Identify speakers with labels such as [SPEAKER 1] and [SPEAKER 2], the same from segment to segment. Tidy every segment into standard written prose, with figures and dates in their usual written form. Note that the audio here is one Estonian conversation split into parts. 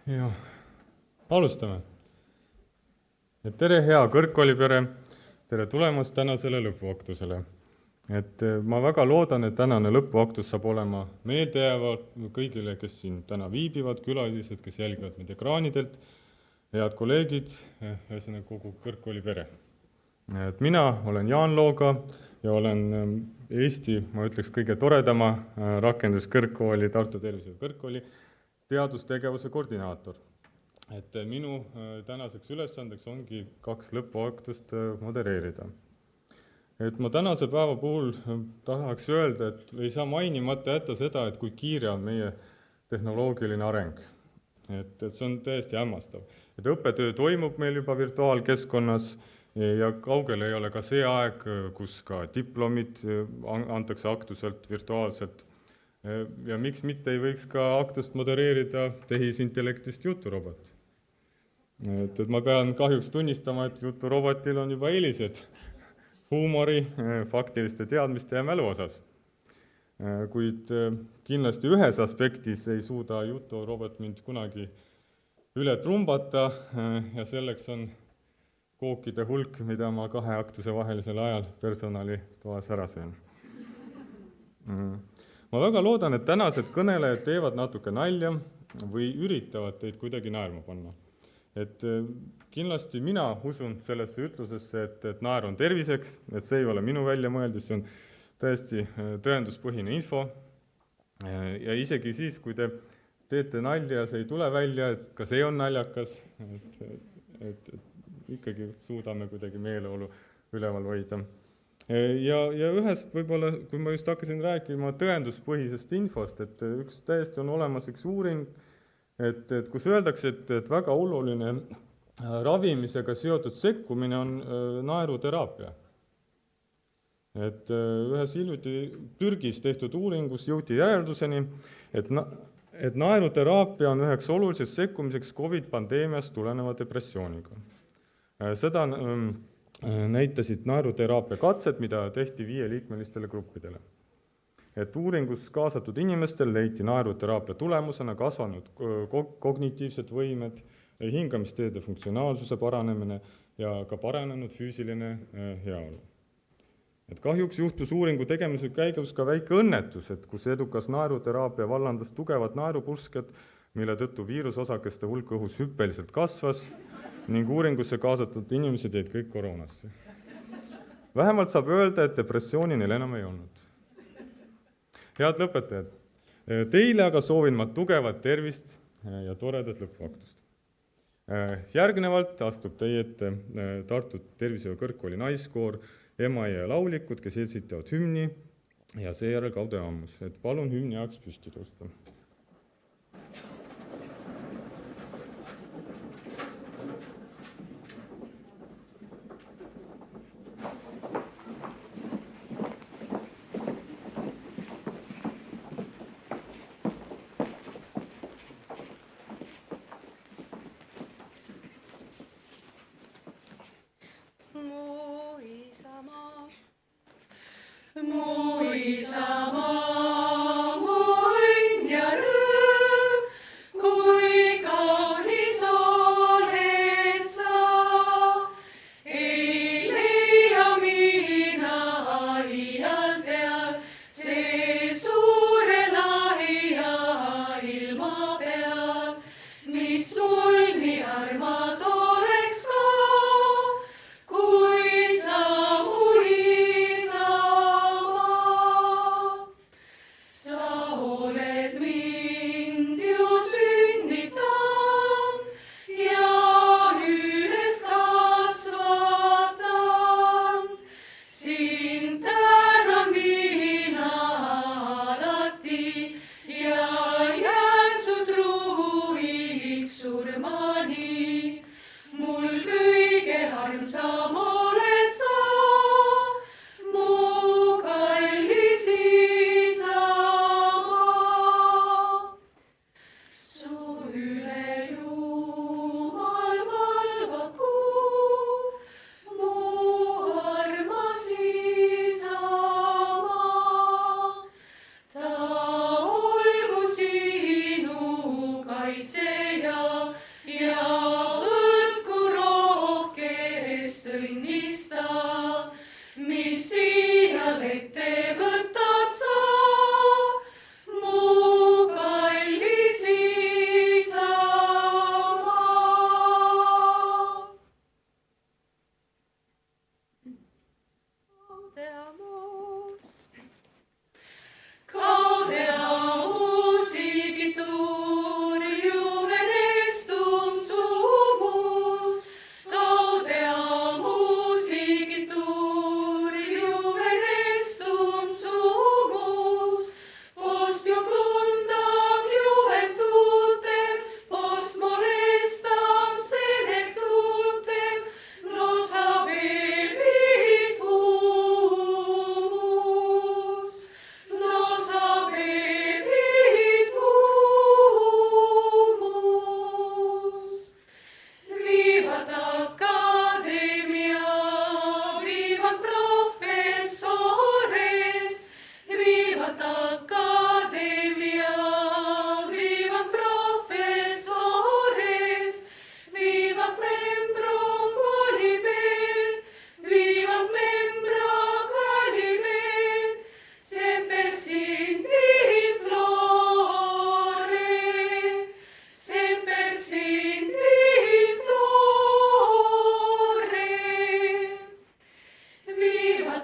[SPEAKER 1] Ja alustame. Tere, hea kõrgkoolipere, tere tulemast tänasele lõpuaktusele. Ma väga loodan, et tänane lõpuaktus saab olema meeldejääva kõigile, kes siin täna viibivad, külalised, kes jälgivad meid ekraanidelt, head kolleegid, ühesõnaga kogu kõrgkoolipere. Mina olen Jaan Looga ja olen Eesti, ma ütleks, kõige toredama rakenduskõrgkooli, Tartu Tervishoiu Kõrgkooli teadustegevuse koordinaator. Minu tänaseks ülesandeks ongi 2 lõpuaktust modereerida. Ma tänase päeva puhul tahaks öelda, et ei saa mainimata jätta seda, et kui kiire on meie tehnoloogiline areng. See on täiesti hämmastav. Õppetöö toimub meil juba virtuaalkeskkonnas ja kaugel ei ole ka see aeg, kus ka diplomid antakse aktuselt virtuaalselt. Ja miks mitte ei võiks ka aktust modereerida tehisintellektist juturobot. Ma pean kahjuks tunnistama, et juturobotil on juba eelised huumori, faktiliste teadmiste ja mälu osas. Kuid kindlasti ühes aspektis ei suuda juturobot mind kunagi üle trumbata ja selleks on kookide hulk, mida ma 2 aktuse vahelisel ajal personali toas ära söön. Ma väga loodan, et tänased kõnelejad teevad natuke nalja või üritavad teid kuidagi naerma panna. Kindlasti mina usun sellesse ütlusesse, et naer on terviseks, et see ei ole minu väljamõeldis, see on täiesti tõenduspõhine info. Ja isegi siis, kui te teete nalja ja see ei tule välja, et ka see on naljakas, et ikkagi suudame kuidagi meeleolu üleval hoida. Ja ühest võib-olla, kui ma just hakkasin rääkima tõenduspõhisest infost, üks täiesti on olemas üks uuring, kus öeldakse, et väga oluline ravimisega seotud sekkumine on naeruteraapia. Ühes hiljuti Türgis tehtud uuringus jõuti järelduseni, et naeruteraapia on üheks oluliseks sekkumiseks COVID-pandeemiast tuleneva depressiooniga. Seda näitasid naeruteraapia katsed, mida tehti 5-liikmelistele gruppidele. Uuringus kaasatud inimestel leiti naeruteraapia tulemusena kasvanud kognitiivsed võimed, hingamisteede funktsionaalsuse paranemine ja ka paranenud füüsiline heaolu. Kahjuks juhtus uuringu tegemise käigus ka väike õnnetus, kus edukas naeruteraapia vallandas tugevad naerupursked, mille tõttu viirusosakeste hulk õhus hüppeliselt kasvas ning uuringusse kaasatud inimesed jäid kõik koroonasse. Vähemalt saab öelda, et depressiooni neil enam ei olnud. Head lõpetajad, teile aga soovin ma tugevat tervist ja toredat lõpuaktust. Järgnevalt astub teie ette Tartu Tervishoiu Kõrgkooli naiskoor, emaja ja laulikud, kes esitavad hümni ja seejärel Kaude Ammus. Palun hümni ajaks püsti tõusta.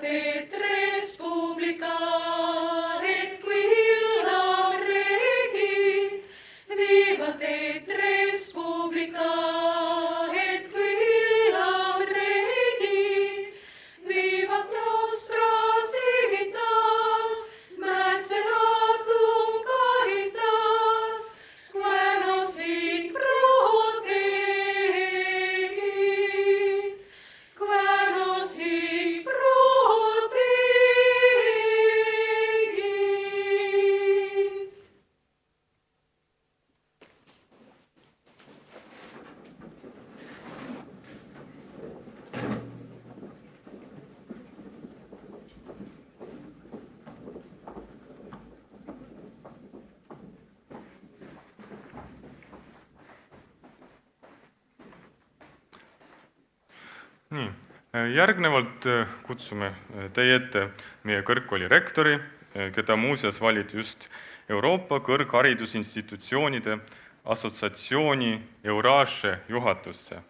[SPEAKER 2] et res publica, et quillam regit, vivat et res publica, et quillam regit, vivat nostra civitas, maceratum caritas, quae nos in protegit, quae nos in protegit.
[SPEAKER 1] Nii, järgnevalt kutsume teie ette meie kõrgkooli rektori, keda muuseas valiti just Euroopa Kõrgharidusinstitutsioonide Assotsiatsiooni Euraasia juhatusse.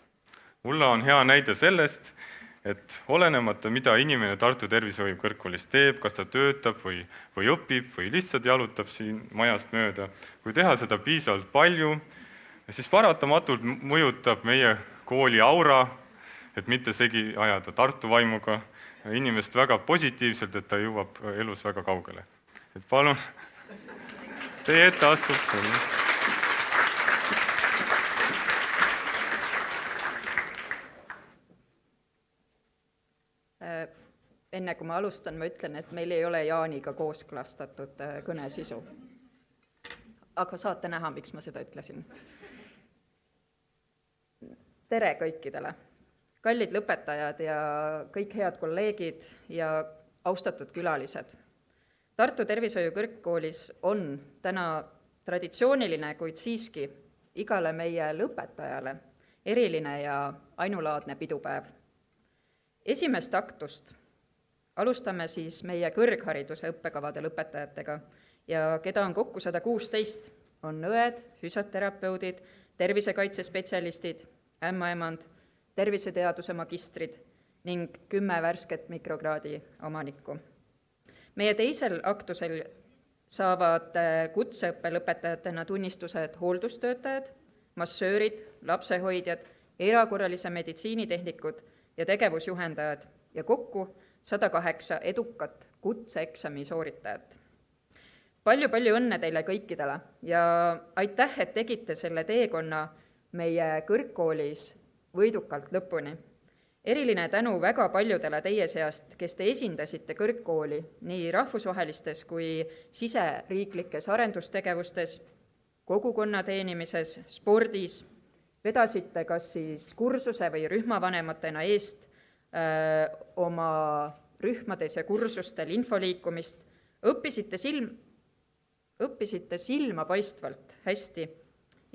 [SPEAKER 1] Ulla on hea näide sellest, et olenemata, mida inimene Tartu Tervishoiu Kõrgkoolis teeb, kas ta töötab või õpib või lihtsalt jalutab siin majast mööda, kui teha seda piisavalt palju, siis paratamatult mõjutab meie kooli aura, et mitte segi ajada Tartu vaimuga, inimest väga positiivselt, et ta jõuab elus väga kaugele. Et palun, teie ette astub selle.
[SPEAKER 3] Enne kui ma alustan, ma ütlen, et meil ei ole Jaaniga kooskõlastatud kõne sisu. Aga saate näha, miks ma seda ütlesin. Tere kõikidele! Kallid lõpetajad ja kõik head kolleegid ja austatud külalised. Tartu Tervishoiu Kõrgkoolis on täna traditsiooniline, kuid siiski igale meie lõpetajale eriline ja ainulaadne pidupäev. Esimest aktust alustame siis meie kõrghariduse õppekavade lõpetajatega ja keda on kokku 116, on õed, füsioterapeudid, tervisekaitsespetsialistid, ämmaemand, terviseteaduse magistrid ning 10 värsket mikrokraadi omanikku. Meie teisel aktusel saavad kutseõppe lõpetajatena tunnistused hooldustöötajad, massöörid, lapsehoidjad, erakorralise meditsiinitehnikud ja tegevusjuhendajad ja kokku 108 edukat kutseeksami sooritajat. Palju õnne teile kõikidele ja aitäh, et tegite selle teekonna meie kõrgkoolis võidukalt lõpuni. Eriline tänu väga paljudele teie seast, kes te esindasite kõrgkooli nii rahvusvahelistes kui siseriiklikes arendustegevustes, kogukonna teenimises, spordis, vedasite kas siis kursuse või rühmavanematena eest oma rühmades ja kursustel infoliikumist, õppisite silmapaistvalt hästi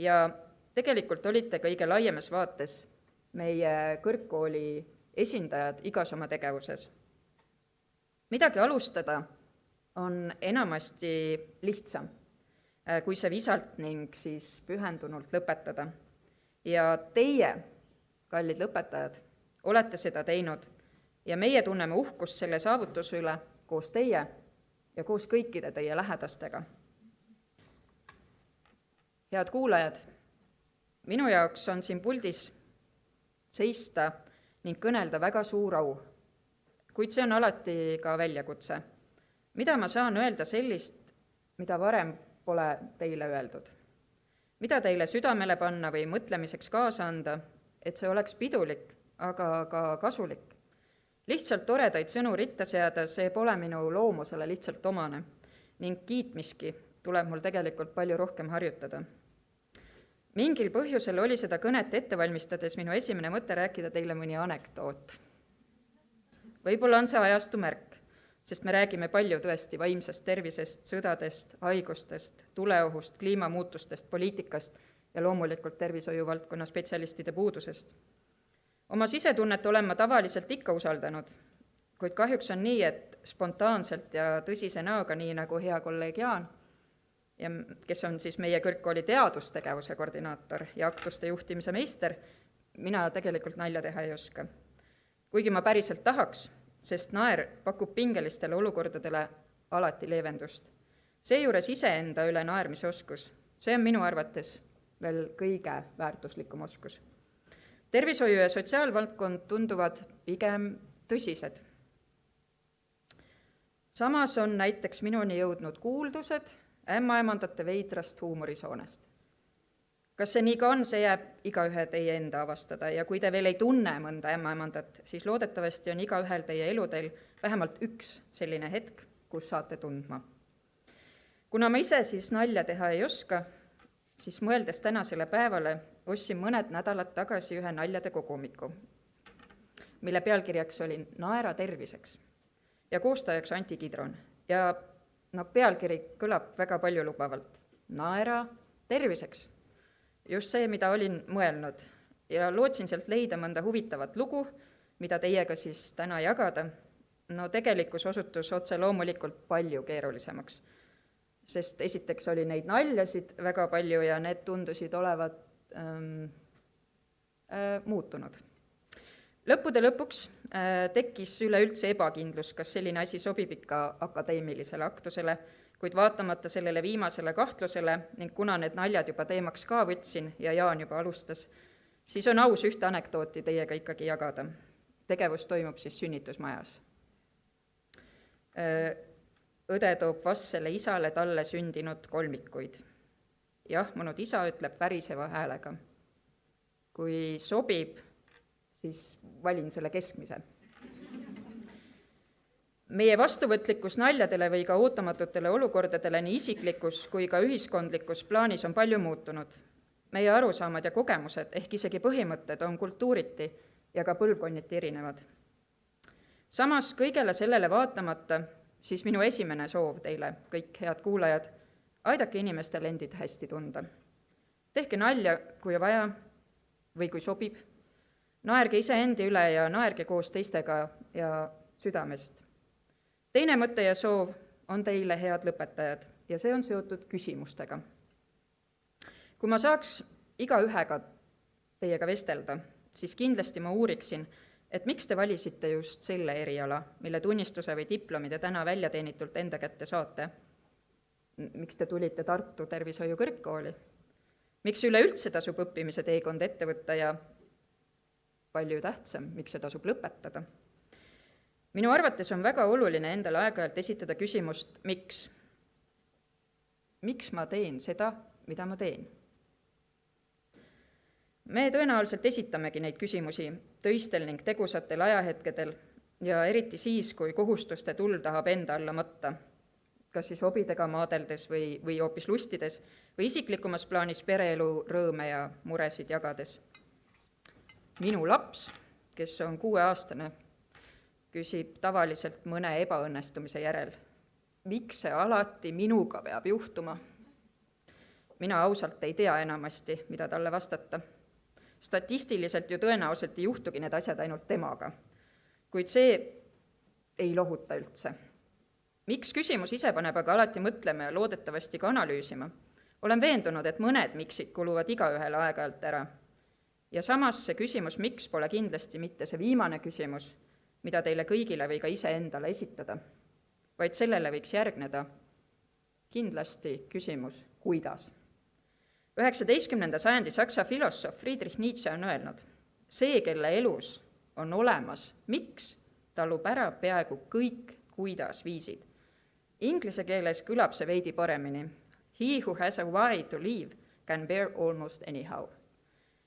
[SPEAKER 3] ja tegelikult olite kõige laiemas vaates meie kõrgkooli esindajad igas oma tegevuses. Midagi alustada on enamasti lihtsam, kui see visalt ning siis pühendunult lõpetada. Ja teie, kallid lõpetajad, olete seda teinud ja meie tunneme uhkust selle saavutuse üle koos teie ja koos kõikide teie lähedastega. Head kuulajad, minu jaoks on siin puldis seista ning kõnelda väga suur au, kuid see on alati ka väljakutse. Mida ma saan öelda sellist, mida varem pole teile öeldud? Mida teile südamele panna või mõtlemiseks kaasa anda, et see oleks pidulik, aga ka kasulik? Lihtsalt toredaid sõnu ritta seada, see pole minu loomusele lihtsalt omane ning kiitmiski tuleb mul tegelikult palju rohkem harjutada. Mingil põhjusel oli seda kõnet ette valmistades minu esimene mõte rääkida teile mõni anekdoot. Võib-olla on see ajastu märk, sest me räägime palju tõesti vaimsest tervisest, sõdadest, haigustest, tuleohust, kliimamuutustest, poliitikast ja loomulikult tervishoiu valdkonna spetsialistide puudusest. Oma sisetunnet olen ma tavaliselt ikka usaldanud, kuid kahjuks on nii, et spontaanselt ja tõsise näoga, nii nagu hea kolleeg Jaan, ja kes on siis meie kõrgkooli teadustegevuse koordinaator ja aktuste juhtimise meister, mina tegelikult nalja teha ei oska. Kuigi ma päriselt tahaks, sest naer pakub pingelistele olukordadele alati leevendust. Seejuures iseenda üle naermise oskus, see on minu arvates veel kõige väärtuslikum oskus. Tervishoiu ja sotsiaalvaldkond tunduvad pigem tõsised. Samas on näiteks minuni jõudnud kuuldused ämmaemandate veidrast huumorisoonest. Kas see nii ka on, see jääb igaühe teie enda avastada ja kui te veel ei tunne mõnda ämmaemandat, siis loodetavasti on igaühel teie eludel vähemalt üks selline hetk, kus saate tundma. Kuna ma ise siis nalja teha ei oska, siis mõeldes tänasele päevale ostsin mõned nädalad tagasi ühe naljade kogumiku, mille pealkirjaks oli Naera terviseks ja koostajaks Anti Kidron. Ja pealkiri kõlab väga paljulubavalt. Naera terviseks. Just see, mida olin mõelnud ja lootsin sealt leida mõnda huvitavat lugu, mida teiega siis täna jagada. Tegelikkus osutus otse loomulikult palju keerulisemaks, sest esiteks oli neid naljasid väga palju ja need tundusid olevat muutunud. Lõppude lõpuks tekkis üleüldse ebakindlus, kas selline asi sobib ikka akadeemilisele aktusele, kuid vaatamata sellele viimasele kahtlusele ning kuna need naljad juba teemaks ka võtsin ja Jaan juba alustas, siis on aus ühte anekdooti teiega ikkagi jagada. Tegevus toimub siis sünnitusmajas. Õde toob vastsele isale talle sündinud kolmikuid. Jahmunud isa ütleb väriseva häälega. Kui sobib, siis valin selle keskmise. Meie vastuvõtlikkus naljadele või ka ootamatutele olukordadele nii isiklikus kui ka ühiskondlikus plaanis on palju muutunud. Meie arusaamad ja kogemused ehk isegi põhimõtted on kultuuriti ja ka põlvkonniti erinevad. Samas kõigele sellele vaatamata, siis minu esimene soov teile, kõik head kuulajad, aidake inimestel endid hästi tunda. Tehke nalja, kui vaja või kui sobib. Naerge iseendi üle ja naerge koos teistega ja südamest. Teine mõte ja soov on teile head lõpetajad ja see on seotud küsimustega. Kui ma saaks igaühega teiega vestelda, siis kindlasti ma uuriksin, et miks te valisite just selle eriala, mille tunnistuse või diplomi te täna väljateenitult enda kätte saate. Miks te tulite Tartu Tervishoiu Kõrgkooli? Miks üleüldse tasub õppimise teekond ette võtta ja palju tähtsam, miks see tasub lõpetada? Minu arvates on väga oluline endale aeg-ajalt esitada küsimust, miks? Miks ma teen seda, mida ma teen? Me tõenäoliselt esitamegi neid küsimusi töistel ning tegusatel ajahetkedel ja eriti siis, kui kohustuste tull tahab enda alla matta, kas siis hobidega maadeldes või hoopis lustides või isiklikumas plaanis pereelu rõõme ja muresid jagades. Minu laps, kes on 6-aastane, küsib tavaliselt mõne ebaõnnestumise järel. Miks see alati minuga peab juhtuma? Mina ausalt ei tea enamasti, mida talle vastata. Statistiliselt ju tõenäoliselt ei juhtugi need asjad ainult temaga, kuid see ei lohuta üldse. Miks küsimus ise paneb aga alati mõtlema ja loodetavasti ka analüüsima? Olen veendunud, et mõned miksid kuluvad igaühele aeg-ajalt ära. Ja samas see küsimus, miks pole kindlasti mitte see viimane küsimus, mida teile kõigile või ka iseendale esitada, vaid sellele võiks järgneda kindlasti küsimus, kuidas. 19. sajandi saksa filosoof Friedrich Nietzsche on öelnud, see, kelle elus on olemas, miks, talub ära peaaegu kõik kuidas viisid. Inglise keeles kõlab see veidi paremini. He who has a why to live can bear almost anyhow.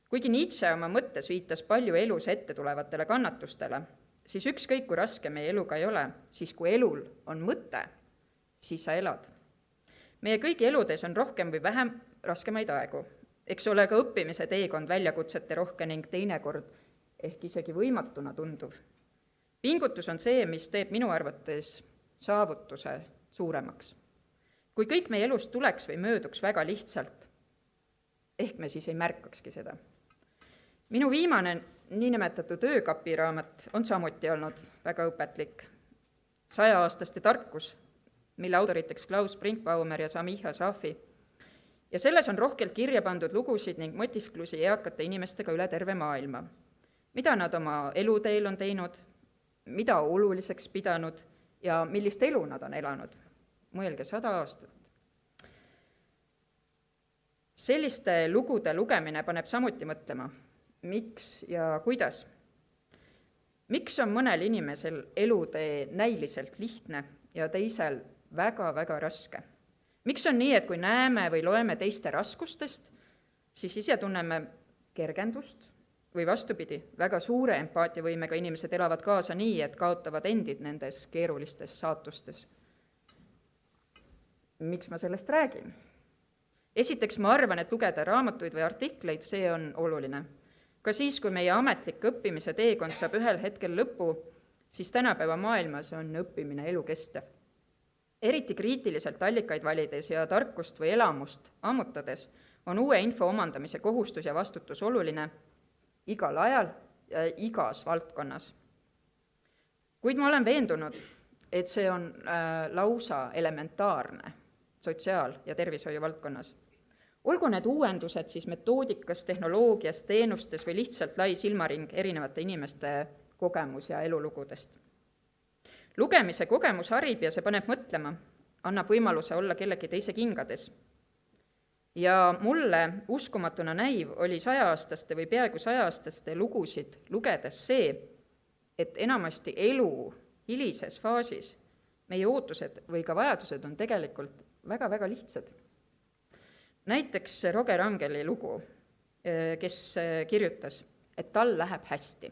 [SPEAKER 3] Kuigi Nietzsche oma mõttes viitas palju elus ette tulevatele kannatustele, siis ükskõik kui raske meie eluga ei ole, siis kui elul on mõte, siis sa elad. Meie kõigi eludes on rohkem või vähem raskemaid aegu. Eks ole ka õppimise teekond väljakutsete rohke ning teinekord ehk isegi võimatuna tunduv. Pingutus on see, mis teeb minu arvates saavutuse suuremaks. Kui kõik meie elust tuleks või mööduks väga lihtsalt, ehk me siis ei märkakski seda. Minu viimane niinimetatud öökapiraamat on samuti olnud väga õpetlik. 100-aastaste tarkus, mille autoriteks Klaus Brinkbaumer ja Samiha Safi. Ja selles on rohkelt kirja pandud lugusid ning mõtisklusi eakate inimestega üle terve maailma. Mida nad oma eluteel on teinud, mida oluliseks pidanud ja millist elu nad on elanud. Mõelge, 100 aastat. Selliste lugude lugemine paneb samuti mõtlema, miks ja kuidas. Miks on mõnel inimesel elutee näiliselt lihtne ja teisel väga-väga raske? Miks on nii, et kui näeme või loeme teiste raskustest, siis ise tunneme kergendust või vastupidi, väga suure empaatiavõimega inimesed elavad kaasa nii, et kaotavad endid nendes keerulistes saatustes. Miks ma sellest räägin? Esiteks ma arvan, et lugeda raamatuid või artikleid, see on oluline. Ka siis, kui meie ametlik õppimise teekond saab ühel hetkel lõpu, siis tänapäeva maailmas on õppimine elukestev. Eriti kriitiliselt allikaid valides ja tarkust või elamust ammutades on uue info omandamise kohustus ja vastutus oluline igal ajal ja igas valdkonnas. Kuid ma olen veendunud, et see on lausa elementaarne sotsiaal- ja tervishoiu valdkonnas. Olgu need uuendused siis metoodikas, tehnoloogias, teenustes või lihtsalt lai silmaring erinevate inimeste kogemus- ja elulugudest. Lugemise kogemus harib ja see paneb mõtlema, annab võimaluse olla kellegi teise kingades. Ja mulle uskumatuna näiv oli 100-aastaste või peaaegu 100-aastaste lugusid lugedes see, et enamasti elu hilises faasis meie ootused või ka vajadused on tegelikult väga-väga lihtsad. Näiteks Roger Angeli lugu, kes kirjutas, et tal läheb hästi.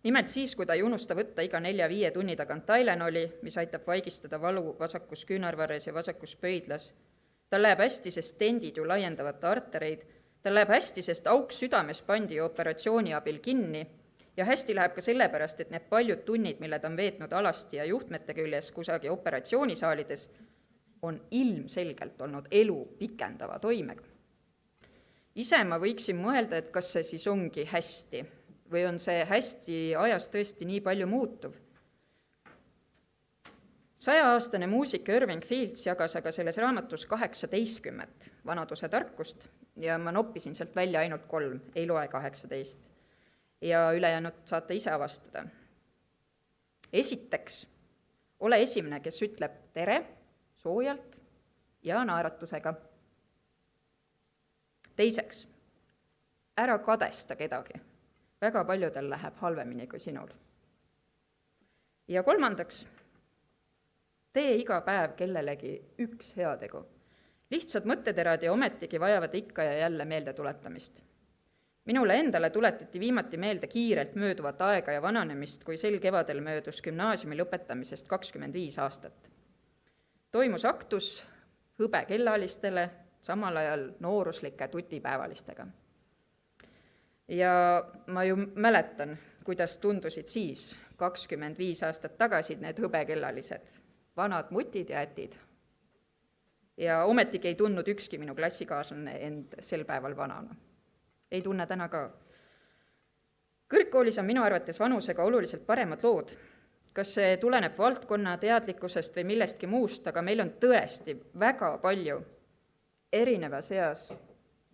[SPEAKER 3] Nimelt siis, kui ta ei unusta võtta iga 4-5 tunni tagant Tylenoli, mis aitab vaigistada valu vasakus küünarvarres ja vasakus pöidlas. Tal läheb hästi, sest stendid ju laiendavad artereid. Tal läheb hästi, sest auk südames pandi operatsiooni abil kinni. Ja hästi läheb ka sellepärast, et need paljud tunnid, mille ta on veetnud alasti ja juhtmete küljes kusagi operatsioonisaalides, on ilmselgelt olnud elu pikendava toimega. Ise ma võiksin mõelda, et kas see siis ongi hästi või on see hästi ajas tõesti nii palju muutuv. 100-aastane muusik Irving Fields jagas aga selles raamatus 18 vanaduse tarkust ja ma noppisin sealt välja ainult 3, ei loe 18. Ja ülejäänud saate ise avastada. Esiteks, ole esimene, kes ütleb tere, soojalt ja naeratusega. Teiseks, ära kadesta kedagi. Väga paljudel läheb halvemini kui sinul. Ja kolmandaks, tee iga päev kellelegi üks heategu. Lihtsad mõtteterad ja ometigi vajavad ikka ja jälle meelde tuletamist. Minule endale tuletati viimati meelde kiirelt mööduvat aega ja vananemist, kui sel kevadel möödus gümnaasiumi lõpetamisest 25 aastat. Toimus aktus hõbe kellalistele, samal ajal nooruslike tutipäevalistega. Ja ma ju mäletan, kuidas tundusid siis 25 aastat tagasi need hõbekellalised, vanad mutid ja ätid. Ja ometigi ei tundnud ükski minu klassikaaslane end sel päeval vanana. Ei tunne täna ka. Kõrgkoolis on minu arvates vanusega oluliselt paremad lood. Kas see tuleneb valdkonna teadlikkusest või millestki muust, aga meil on tõesti väga palju erinevas eas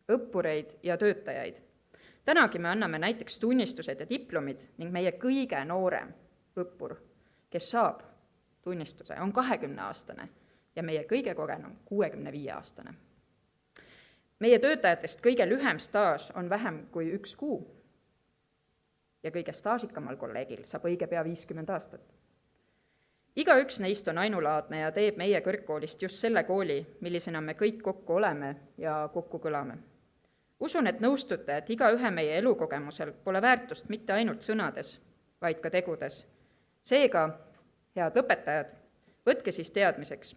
[SPEAKER 3] õppureid ja töötajaid. Tänagi me anname näiteks tunnistused ja diplomid ning meie kõige noorem õppur, kes saab tunnistuse, on 20-aastane ja meie kõige kogenum 65-aastane. Meie töötajatest kõige lühem staaž on vähem kui 1 kuu ja kõige staažikamal kolleegil saab õige pea 50 aastat. Igaüks neist on ainulaadne ja teeb meie kõrgkoolist just selle kooli, millisena me kõik kokku oleme ja kokku kõlame. Usun, et nõustute, et igaühe meie elukogemusel pole väärtust mitte ainult sõnades, vaid ka tegudes. Seega, head õpetajad, võtke siis teadmiseks.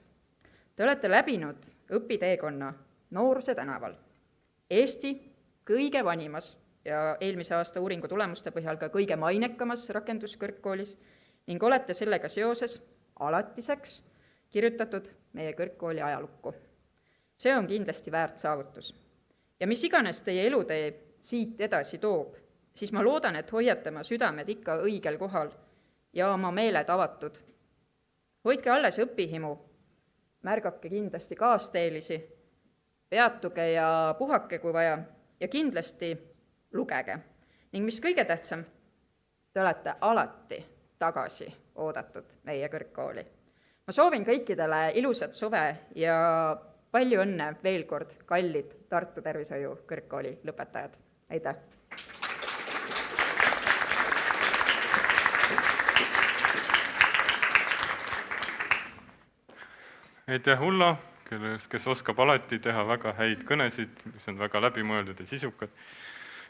[SPEAKER 3] Te olete läbinud õpiteekonna Nooruse tänaval. Eesti kõige vanimas ja eelmise aasta uuringu tulemuste põhjal ka kõige mainekamas rakenduskõrgkoolis ning olete sellega seoses alatiseks kirjutatud meie kõrgkooli ajalukku. See on kindlasti väärt saavutus. Ja mis iganes teie elutee siit edasi toob, siis ma loodan, et hoiate oma südamed ikka õigel kohal ja oma meeled avatud. Hoidke alles õpihimu, märgake kindlasti kaasteelisi, peatuge ja puhake, kui vaja, ja kindlasti lugege. Ning mis kõige tähtsam, te olete alati tagasi oodatud meie kõrgkooli. Ma soovin kõikidele ilusat suve ja palju õnne veel kord, kallid Tartu Tervishoiu Kõrgkooli lõpetajad. Aitäh!
[SPEAKER 1] Aitäh Ulla, kes oskab alati teha väga häid kõnesid, mis on väga läbimõeldud ja sisukad.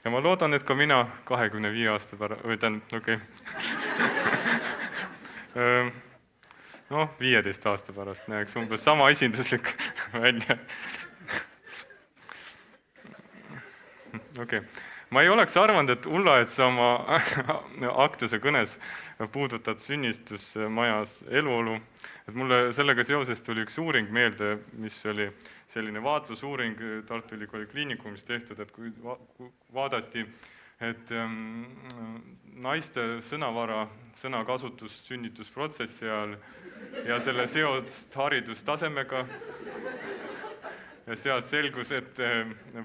[SPEAKER 1] Ja ma loodan, et ka mina 25 aasta pärast, okei. 15 aasta pärast näeks umbes sama esinduslik välja. Okei. Ma ei oleks arvanud, et Ulla, et sa oma Actuse kõnes puudutad sünnitusmajas eluolu. Et mulle sellega seoses tuli üks uuring meelde, mis oli selline vaatlusuuring Tartu Ülikooli Kliinikumis tehtud, et kui vaadati, et naiste sõnavara, sõnakasutust sünnitusprotsessi ajal ja selle seost haridustasemega, ja sealt selgus, et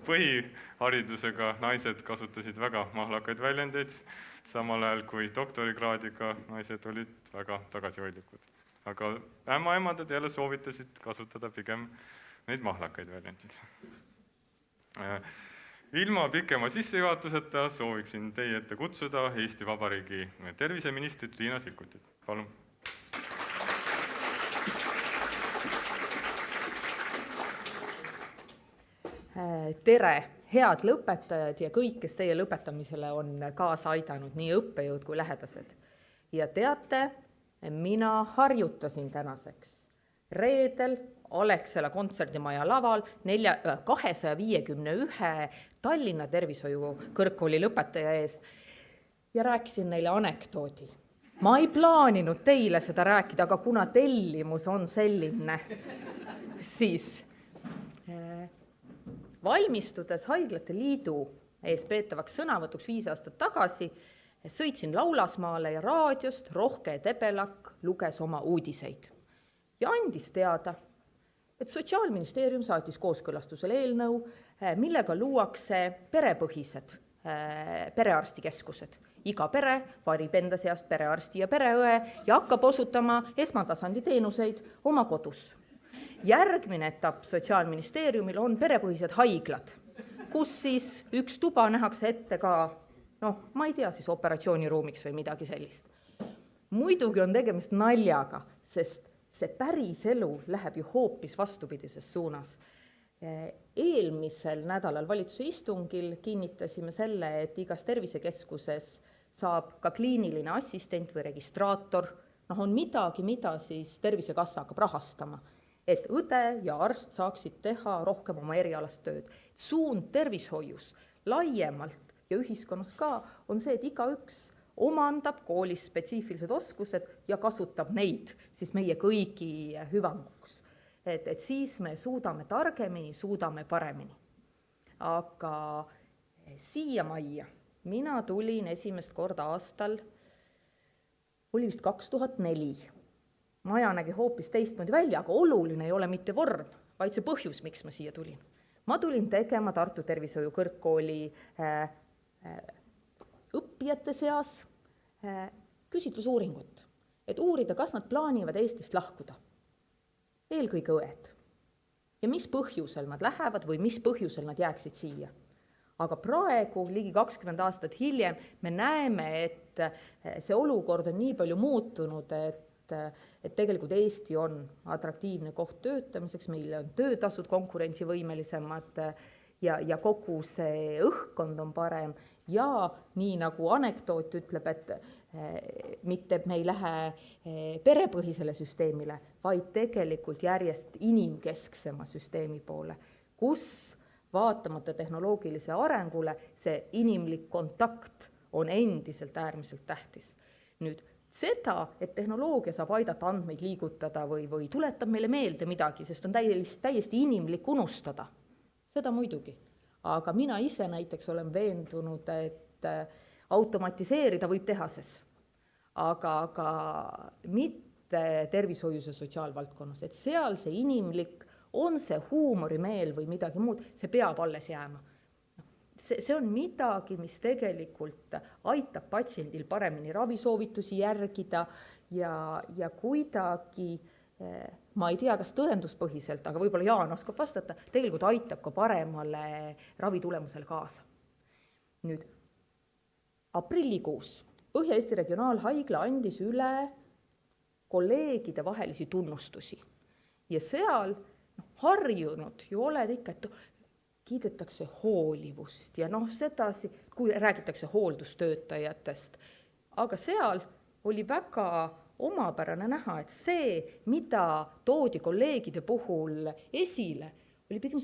[SPEAKER 1] põhiharidusega naised kasutasid väga mahlakaid väljendeid, samal ajal kui doktorikraadiga naised olid väga tagasihoidlikud. Aga ämmaemandad jälle soovitasid kasutada pigem neid mahlakaid väljendeid. Ilma pikema sissejuhatuseta sooviksin teie ette kutsuda Eesti Vabariigi terviseministrit Riina Sikkutit. Palun!
[SPEAKER 4] Tere, head lõpetajad ja kõik, kes teie lõpetamisele on kaasa aidanud, nii õppejõud kui lähedased. Ja teate, mina harjutasin tänaseks reedel Alexela kontserdimaja laval 251 Tallinna Tervishoiu Kõrgkooli lõpetaja ees ja rääkisin neile anekdoodi. Ma ei plaaninud teile seda rääkida, aga kuna tellimus on selline, siis valmistudes Haiglate Liidu ees peetavaks sõnavõtuks 5 aastat tagasi, sõitsin Laulasmaale ja raadiost Rohke Debelak luges oma uudiseid ja andis teada, et Sotsiaalministeerium saatis kooskõlastusele eelnõu, millega luuakse perepõhised perearstikeskused. Iga pere varib enda seast perearsti ja pereõe ja hakkab osutama esmatasandi teenuseid oma kodus. Järgmine etapp Sotsiaalministeeriumil on perepõhised haiglad, kus siis üks tuba nähakse ette ka, ma ei tea, siis operatsiooniruumiks või midagi sellist. Muidugi on tegemist naljaga, sest see päris elu läheb ju hoopis vastupidises suunas. Eelmisel nädalal valitsuse istungil kinnitasime selle, et igas tervisekeskuses saab ka kliiniline assistent või registraator, on midagi, mida siis Tervisekassa hakkab rahastama, et õde ja arst saaksid teha rohkem oma erialast tööd. Suund tervishoius laiemalt ja ühiskonnas ka on see, et igaüks omandab koolis spetsiifilised oskused ja kasutab neid siis meie kõigi hüvanguks. Et siis me suudame targemini, suudame paremini. Aga siia majja mina tulin esimest korda aastal, oli vist 2004. Maja nägi hoopis teistmoodi välja, aga oluline ei ole mitte vorm, vaid see põhjus, miks ma siia tulin. Ma tulin tegema Tartu Tervishoiu Kõrgkooli õppijate seas küsitlusuuringut, et uurida, kas nad plaanivad Eestist lahkuda. Eelkõige õed. Ja mis põhjusel nad lähevad või mis põhjusel nad jääksid siia. Aga praegu, ligi 20 aastat hiljem, me näeme, et see olukord on nii palju muutunud, et tegelikult Eesti on atraktiivne koht töötamiseks, meil on töötasud konkurentsivõimelisemad ja kogu see õhkkond on parem ja nii nagu anekdoot ütleb, et mitte me ei lähe perepõhisele süsteemile, vaid tegelikult järjest inimkesksema süsteemi poole, kus vaatamata tehnoloogilise arengule see inimlik kontakt on endiselt äärmiselt tähtis. Nüüd seda, et tehnoloogia saab aidata andmeid liigutada või tuletab meile meelde midagi, sest on täiesti inimlik unustada. Seda muidugi. Aga mina ise näiteks olen veendunud, et automatiseerida võib tehases, aga mitte tervishoius ja sotsiaalvaldkonnas, et seal see inimlik, on see huumorimeel või midagi muud, see peab alles jääma. see on midagi, mis tegelikult aitab patsiendil paremini ravisoovitusi järgida ja kuidagi, ma ei tea, kas tõenduspõhiselt, aga võib-olla Jaan oskab vastata, tegelikult aitab ka paremale ravitulemusele kaasa. Nüüd, aprillikuus Põhja-Eesti Regionaalhaigla andis üle kolleegide vahelisi tunnustusi ja seal harjunud ju oled ikka, et kiidetakse hoolivust ja sedasi, kui räägitakse hooldustöötajatest, aga seal oli väga omapärane näha, et see, mida toodi kolleegide puhul esile, oli pigem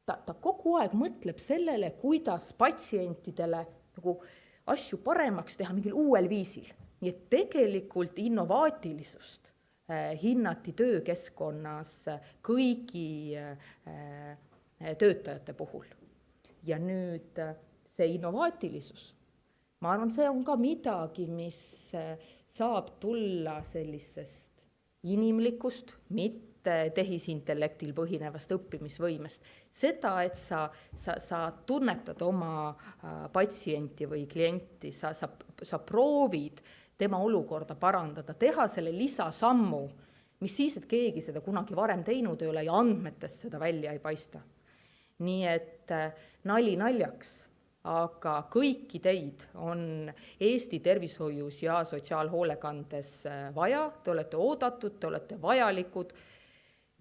[SPEAKER 4] ta kogu aeg mõtleb sellele, kuidas patsientidele nagu asju paremaks teha mingil uuel viisil. Nii et tegelikult innovaatilisust hinnati töökeskkonnas kõigi töötajate puhul. Ja nüüd see innovaatilisus, ma arvan, see on ka midagi, mis saab tulla sellisest inimlikust, mitte tehisintellektil põhinevast õppimisvõimest. Seda, et sa tunnetad oma patsienti või klienti, sa proovid tema olukorda parandada, teha selle lisasammu, mis siis, et keegi seda kunagi varem teinud ei ole ja andmetest seda välja ei paista. Nii et nali naljaks, aga kõiki teid on Eesti tervishoius ja sotsiaalhoolekandes vaja, te olete oodatud, te olete vajalikud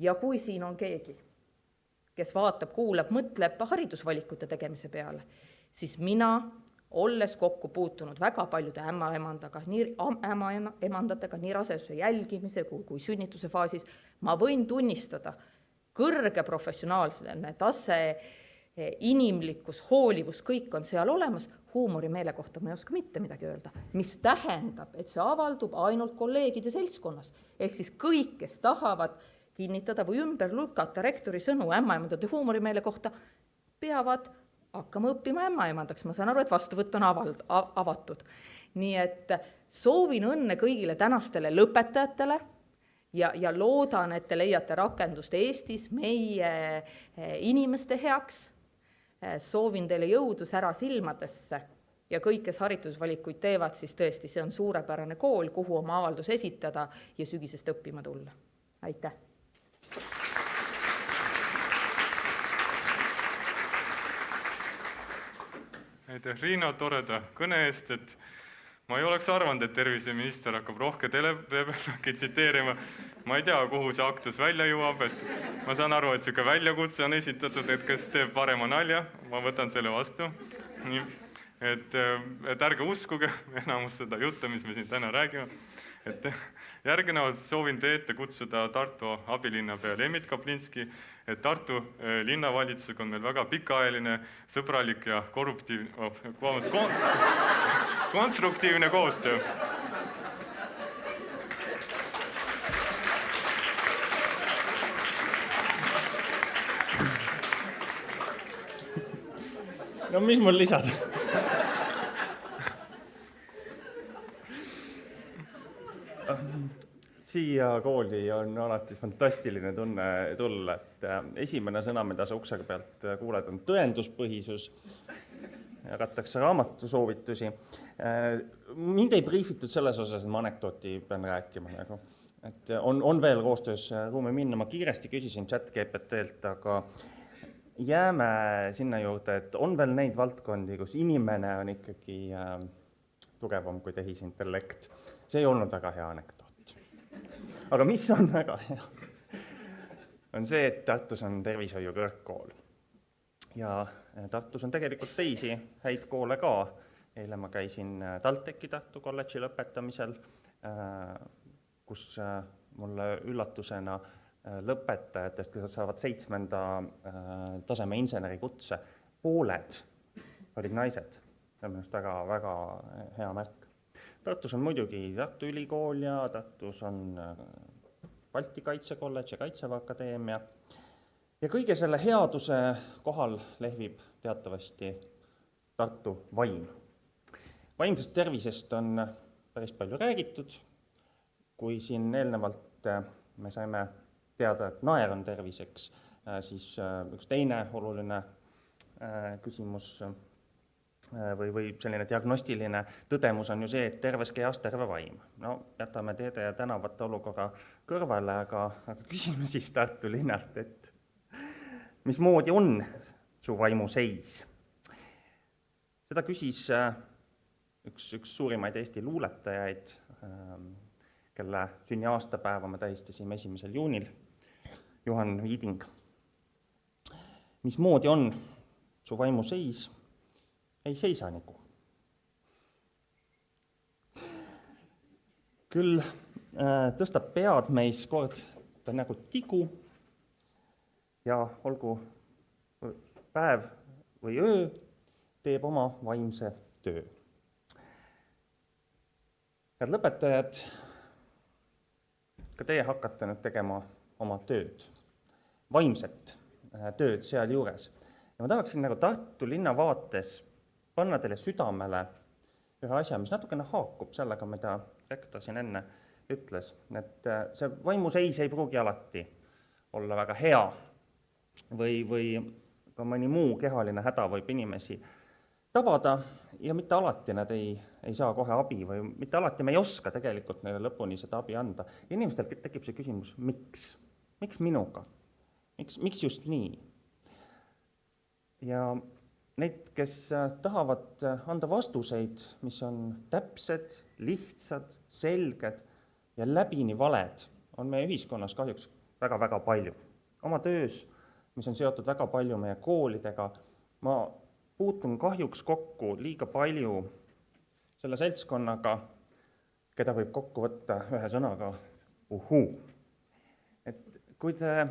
[SPEAKER 4] ja kui siin on keegi, kes vaatab, kuulab, mõtleb haridusvalikute tegemise peale, siis mina, olles kokku puutunud väga paljude ämmaemandatega nii raseduse jälgimise kui sünnituse faasis, ma võin tunnistada kõrge professionaalne tase, inimlikkus, hoolivus, kõik on seal olemas, huumorimeele kohta ma ei oska mitte midagi öelda, mis tähendab, et see avaldub ainult kolleegide seltskonnas, ehk siis kõik, kes tahavad kinnitada või ümber lükata rektori sõnu ämmaemandate huumorimeele kohta, peavad hakkama õppima ämmaemandaks. Ma saan aru, et vastuvõtt on avatud. Nii et soovin õnne kõigile tänastele lõpetajatele ja loodan, et te leiate rakendust Eestis meie inimeste heaks. Soovin teile jõudu sära silmadesse ja kõik, kes haridusvalikuid teevad, siis tõesti see on suurepärane kool, kuhu oma avaldus esitada ja sügisest õppima tulla. Aitäh!
[SPEAKER 1] Aitäh Riina toreda kõne eest, et ma ei oleks arvanud, et terviseminister hakkab rohke telepealaki tsiteerima. Ma ei tea, kuhu see aktus välja jõuab, et ma saan aru, et selline väljakutse on esitatud, et kes teeb parema nalja, ma võtan selle vastu. Nii, et ärge uskuge enamus seda juttu, mis me siin täna räägime. Et järgnevalt soovin te ette kutsuda Tartu abilinnapea Lembit Kaplinski, et Tartu linnavalitsusega on meil väga pikaajaline, sõbralik ja konstruktiivne koostöö.
[SPEAKER 5] No mis mul lisada? Siia kooli on alati fantastiline tunne tulla, et esimene sõna, mida sa uksega pealt kuuled, on tõenduspõhisus. Jagatakse raamatusoovitusi. Mind ei briifitud selles osas, et ma anekdooti pean rääkima. Et on veel koostöös ruumi minna. Ma kiiresti küsisin ChatGPT-lt, aga jääme sinna juurde, et on veel neid valdkondi, kus inimene on ikkagi tugevam kui tehisintellekt. See ei olnud väga hea anekdoot. Aga mis on väga hea, on see, et Tartus on tervishoiu kõrgkool. Ja Tartus on tegelikult teisi häid koole ka. Eile ma käisin TalTechi Tartu kolledži lõpetamisel, kus mulle üllatusena lõpetajatest, kes saavad 7. taseme inseneri kutse, pooled olid naised. See on minust väga, väga hea märk. Tartus on muidugi Tartu Ülikool ja Tartus on Balti Kaitsekolledž ja Kaitseväe Akadeemia. Ja kõige selle headuse kohal lehvib teatavasti Tartu vaim. Vaimsest tervisest on päris palju räägitud. Kui siin eelnevalt me saime teada, et naer on terviseks, siis üks teine oluline küsimus või selline diagnostiline tõdemus on ju see, et terves kehas terve vaim. No jätame teede ja tänavate olukorra kõrvale, aga küsime siis Tartu linnalt, et mismoodi on su vaimu seis? Seda küsis üks suurimaid Eesti luuletajaid, kelle sünni aastapäeva me tähistasime 1. juunil, Juhan Viiding. Mismoodi on su vaimu seis? Ei seisa nagu. Küll tõstab pead meis kord ta nagu tigu ja olgu päev või öö, teeb oma vaimse töö. Head lõpetajad, ka teie hakkate nüüd tegema oma tööd, vaimset tööd sealjuures. Ja ma tahaksin nagu Tartu linna vaates panna teile südamele ühe asja, mis natukene haakub sellega, mida rektor siin enne ütles, et see vaimuseis ei pruugi alati olla väga hea või ka mõni muu kehaline häda võib inimesi tabada ja mitte alati nad ei saa kohe abi või mitte alati me ei oska tegelikult neile lõpuni seda abi anda. Ja inimestel tekib see küsimus, miks? Miks minuga? Miks just nii? Ja neid, kes tahavad anda vastuseid, mis on täpsed, lihtsad, selged ja läbini valed, on meie ühiskonnas kahjuks väga-väga palju. Oma töös, mis on seotud väga palju meie koolidega, ma puutun kahjuks kokku liiga palju selle seltskonnaga, keda võib kokku võtta ühe sõnaga uhuu. Et kui te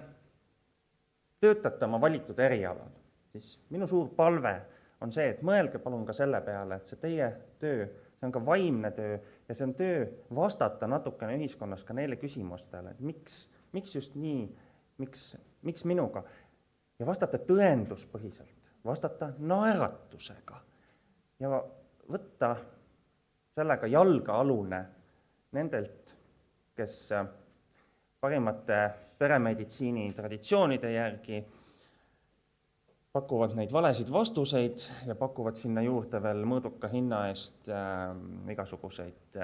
[SPEAKER 5] töötate oma valitud erialal, siis minu suur palve on see, et mõelge palun ka selle peale, et see teie töö, see on ka vaimne töö ja see on töö vastata natukene ühiskonnas ka neile küsimustele, et miks just nii, miks minuga ja vastata tõenduspõhiselt, vastata naeratusega ja võtta sellega jalgealune nendelt, kes parimate peremeditsiini traditsioonide järgi pakuvad neid valesid vastuseid ja pakuvad sinna juurde veel mõõduka hinna eest igasuguseid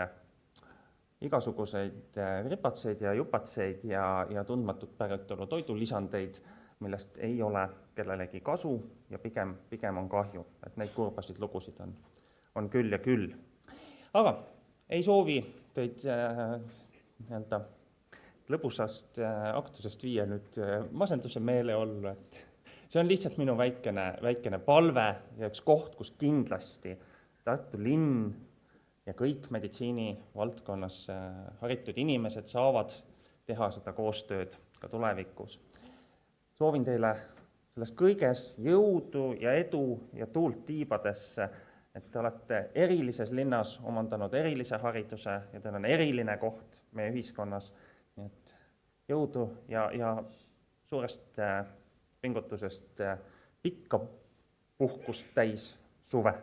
[SPEAKER 5] ripatseid ja jupatseid ja tundmatut päritolu toidulisandeid, millest ei ole kellelegi kasu ja pigem on kahju, et neid kurbasid lugusid on küll ja küll. Aga ei soovi teid lõbusast aktusest viia nüüd masenduse meeleollu, et see on lihtsalt minu väikene palve ja üks koht, kus kindlasti Tartu linn ja kõik meditsiini valdkonnas haritud inimesed saavad teha seda koostööd ka tulevikus. Soovin teile selles kõiges jõudu ja edu ja tuult tiibadesse, et te olete erilises linnas omandanud erilise hariduse ja teil on eriline koht meie ühiskonnas. Nii et jõudu ja suurest pingutusest pikka puhkust täis suve.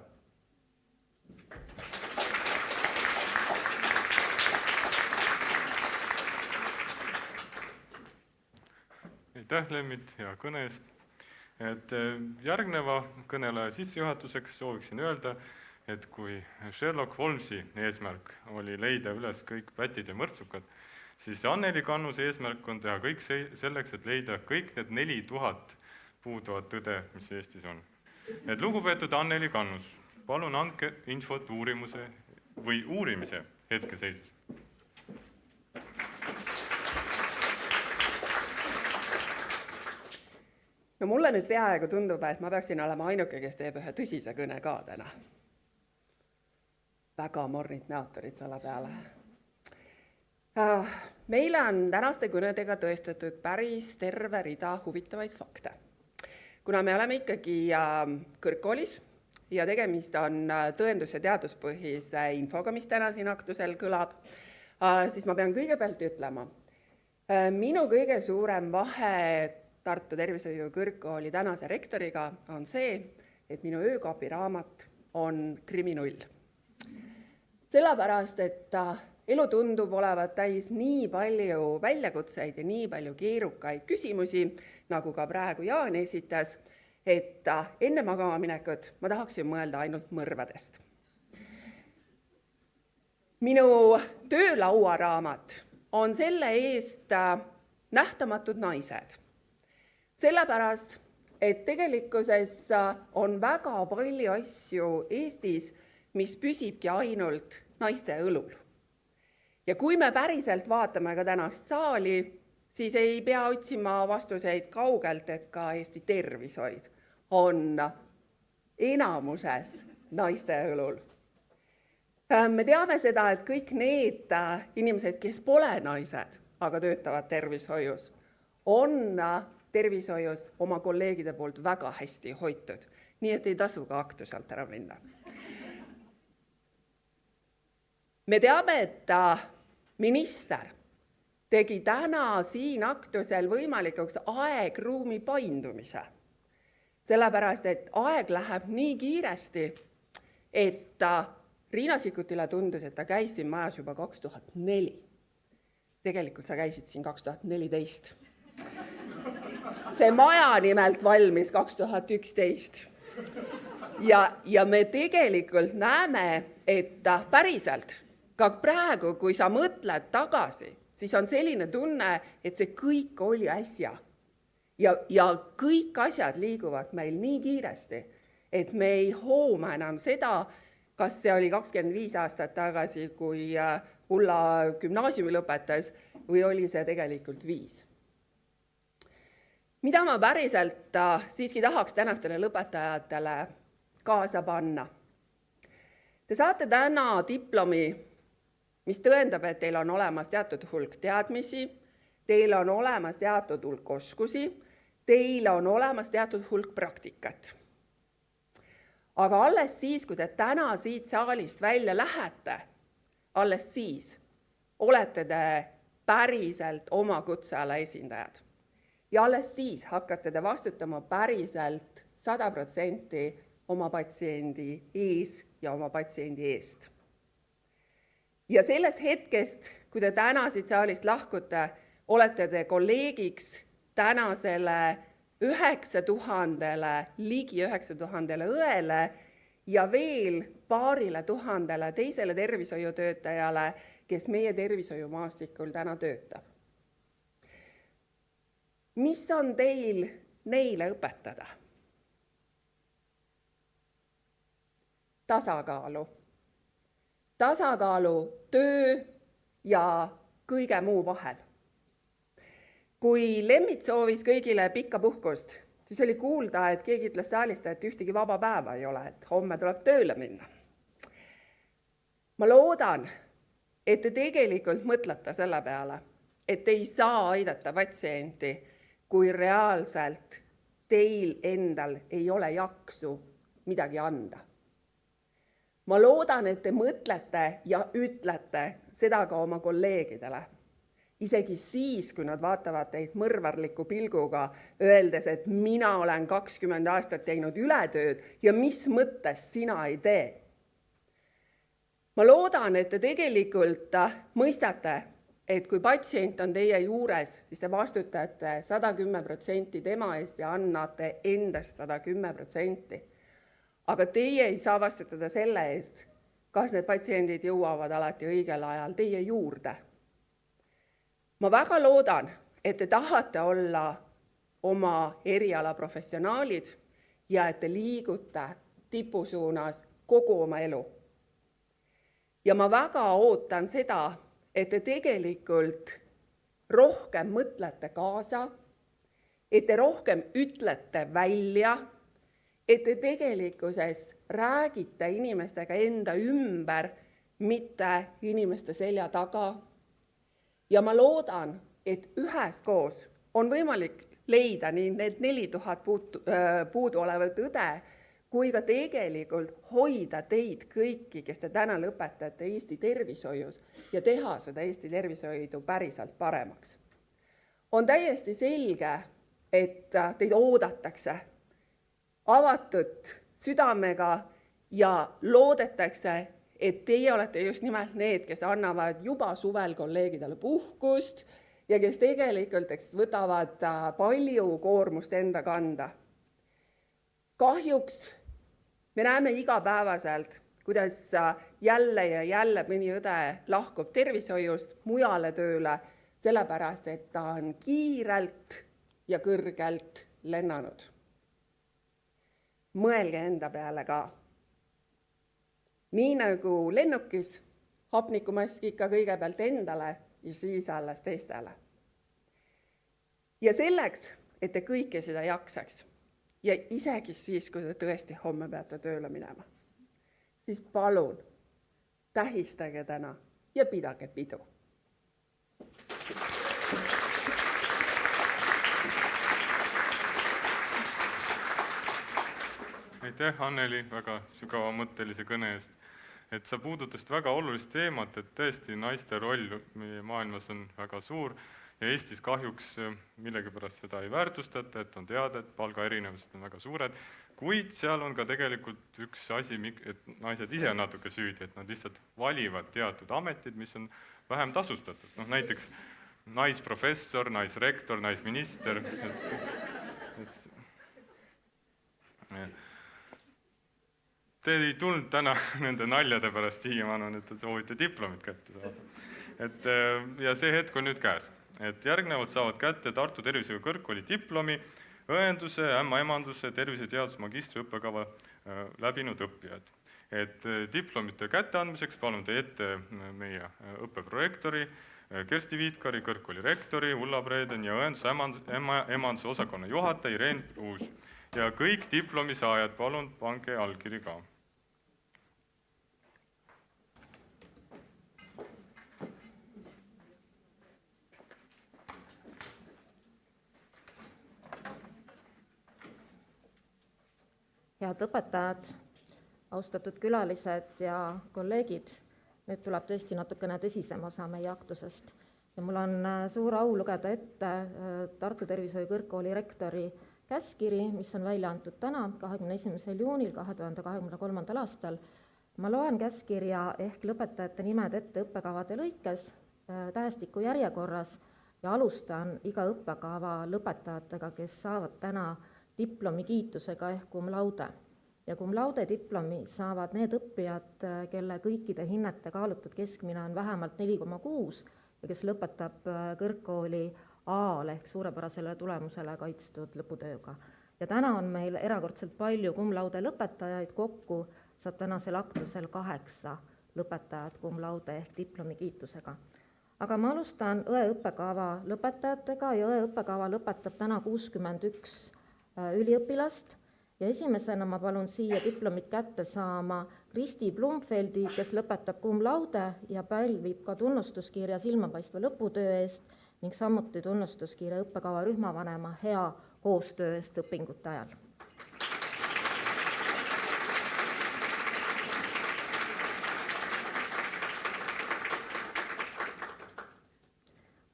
[SPEAKER 1] Aitäh, Lemmit, hea kõne eest. Et järgneva kõneleja sissejuhatuseks sooviksin öelda, et kui Sherlock Holmesi eesmärk oli leida üles kõik pätid ja mõrtsukad, siis Anneli Kannuse eesmärk on teha kõik selleks, et leida kõik need 4000 puuduvat tõde, mis Eestis on. Et lugupeetud Anneli Kannus, palun andke infot uurimise hetkeseisus.
[SPEAKER 6] No mulle nüüd peaaegu tundub, et ma peaksin olema ainuke, kes teeb ühe tõsise kõne ka täna. Väga mornid näotorid selle peale. Meile on tänaste kõnedega tõestatud päris terve rida huvitavaid fakte. Kuna me oleme ikkagi kõrgkoolis ja tegemist on tõendus- ja teaduspõhise infoga, mis täna siin aktusel kõlab, siis ma pean kõigepealt ütlema, minu kõige suurem vahe Tartu Tervishoiu Kõrgkooli tänase rektoriga on see, et minu öökaapiraamat on Kriminull. Sellepärast, et elu tundub olevat täis nii palju väljakutseid ja nii palju keerukaid küsimusi, nagu ka praegu Jaan esitas, et enne magama minekut ma tahaksin mõelda ainult mõrvadest. Minu töölauaraamat on selle eest Nähtamatud naised. Sellepärast, et tegelikkuses on väga palju asju Eestis, mis püsibki ainult naiste õlul. Ja kui me päriselt vaatame ka tänast saali, siis ei pea otsima vastuseid kaugelt, et ka Eesti tervishoid on enamuses naiste õlul. Me teame seda, et kõik need inimesed, kes pole naised, aga töötavad tervishoius, on tervishoius oma kolleegide poolt väga hästi hoitud, nii et ei tasu ka aktuselt ära minna. Me teame, et minister tegi täna siin aktusel võimalikuks aegruumi paindumise, sellepärast, et aeg läheb nii kiiresti, et Riina Sikkutile tundus, et ta käis siin majas juba 2004. Tegelikult sa käisid siin 2014. See maja nimelt valmis 2011. Ja me tegelikult näeme, et päriselt, ka praegu, kui sa mõtled tagasi, siis on selline tunne, et see kõik oli äsja. Ja kõik asjad liiguvad meil nii kiiresti, et me ei hooma enam seda, kas see oli 25 aastat tagasi, kui Ulla gümnaasiumi lõpetas, või oli see tegelikult 5. Mida ma päriselt siiski tahaks tänastele lõpetajatele kaasa panna? Te saate täna diplomi, mis tõendab, et teil on olemas teatud hulk teadmisi, teil on olemas teatud hulk oskusi, teil on olemas teatud hulk praktikat. Aga alles siis, kui te täna siit saalist välja lähete, alles siis olete te päriselt oma kutseala esindajad. Ja alles siis hakkate te vastutama päriselt 100% oma patsiendi ees ja oma patsiendi eest. Ja sellest hetkest, kui te täna siit saalist lahkute, olete te kolleegiks tänasele 9000, ligi 9000 õele ja veel paarile tuhandele teisele tervishoiutöötajale, kes meie tervishoiumaastikul täna töötab. Mis on teil neile õpetada? Tasakaalu. Tasakaalu töö ja kõige muu vahel. Kui Lemmit soovis kõigile pikka puhkust, siis oli kuulda, et keegi ütles saalist, et ühtegi vaba päeva ei ole, et homme tuleb tööle minna. Ma loodan, et te tegelikult mõtlete selle peale, et ei saa aidata patsienti, kui reaalselt teil endal ei ole jaksu midagi anda. Ma loodan, et te mõtlete ja ütlete seda ka oma kolleegidele. Isegi siis, kui nad vaatavad teid mõrvarliku pilguga, öeldes, et mina olen 20 aastat teinud ületööd ja mis mõttes sina ei tee. Ma loodan, et te tegelikult mõistate, et kui patsient on teie juures, siis te vastutate 110% tema eest ja annate endast 110%. Aga teie ei saa vastutada selle eest, kas need patsiendid jõuavad alati õigel ajal teie juurde. Ma väga loodan, et te tahate olla oma eriala professionaalid ja et te liigute tipu suunas kogu oma elu. Ja ma väga ootan seda, et te tegelikult rohkem mõtlete kaasa, et te rohkem ütlete välja, et te tegelikkuses räägite inimestega enda ümber, mitte inimeste selja taga. Ja ma loodan, et üheskoos on võimalik leida nii need 4000 puudu olevat õde, kui ka tegelikult hoida teid kõiki, kes te täna lõpetate Eesti tervishoius ja teha seda Eesti tervishoidu päriselt paremaks. On täiesti selge, et teid oodatakse avatud südamega ja loodetakse, et teie olete just nimelt need, kes annavad juba suvel kolleegidele puhkust ja kes tegelikult võtavad palju koormust enda kanda. kahjuks me näeme igapäevaselt, kuidas jälle ja jälle mõni õde lahkub tervishoiust mujale tööle, sellepärast et ta on kiirelt ja kõrgelt lennanud. Mõelge enda peale ka. Nii nagu lennukis, hapnikumask ikka kõigepealt endale ja siis alles teistele. Ja selleks, et te kõike seda jaksaks, ja isegi siis, kui te tõesti homme peate tööle minema, siis palun tähistage täna ja pidage pidu.
[SPEAKER 1] Aitäh, Anneli, väga sügavamõttelise kõne eest. Et sa puudutasid väga olulist teemat, et tõesti naiste roll meie maailmas on väga suur ja Eestis kahjuks millegipärast seda ei väärtustata, et on teada, et palgaerinevused on väga suured, kuid seal on ka tegelikult üks asi, et naised ise on natuke süüdi, et nad lihtsalt valivad teatud ametid, mis on vähem tasustatud. Näiteks naisprofessor, naisrektor, naisminister. Te ei tulnud täna nende naljade pärast siia, ma arvan, et te soovite diplomit kätte saada. Ja see hetk on nüüd käes. Et järgnevalt saavad kätte Tartu Tervishoiu Kõrgkooli diplomi õenduse, ämmaemanduse, terviseteaduse magistri õppekava läbinud õppijad. Et diplomite kätteandmiseks palun te ette meie õppeprorektori, Kersti Viitkari, kõrgkooli rektori, Ulla Breden ja õenduse ämmaemanduse osakonna juhataja Ireen Uus. Ja kõik diplomi saajad, palun pange allkiri ka.
[SPEAKER 7] Head õpetajad, austatud külalised ja kolleegid, nüüd tuleb tõesti natukene tõsisem osa meie aktusest. Ja mul on suur au lugeda ette Tartu Tervishoiu Kõrgkooli rektori käskiri, mis on välja antud täna, 21. juunil 2023. aastal. Ma loen käskirja ehk lõpetajate nimed ette õppekavade lõikes, tähestiku järjekorras ja alustan iga õppekava lõpetajatega, kes saavad täna diplomi kiitusega ehk cum laude. Ja cum laude diplomi saavad need õppijad, kelle kõikide hinnete kaalutud keskmine on vähemalt 4,6 ja kes lõpetab kõrgkooli A-l ehk suurepärasele tulemusele kaitstud lõputööga. Ja täna on meil erakordselt palju cum laude lõpetajaid, kokku saab tänasel aktusel 8 lõpetajat cum laude ehk diplomi kiitusega. Aga ma alustan õeõppekava lõpetajatega ja õeõppekava lõpetab täna 61 üliõpilast ja esimesena ma palun siia diplomit kätte saama Kristi Blumfeldi, kes lõpetab cum laude ja pälvib ka tunnustuskirja silmapaistva lõputöö eest ning samuti tunnustuskirja õppekava rühmavanema hea koostöö eest õpingute ajal.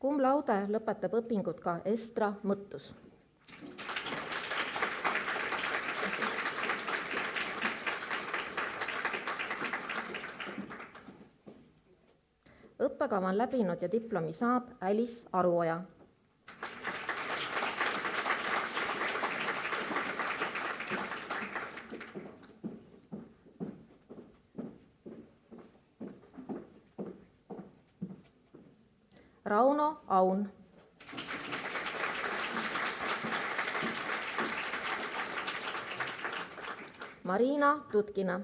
[SPEAKER 7] Cum laude lõpetab õpingud ka Estra Mõttus. Õppekava on läbinud ja diplomi saab Alice Aruoja. Rauno Aun. Marina Tutkina.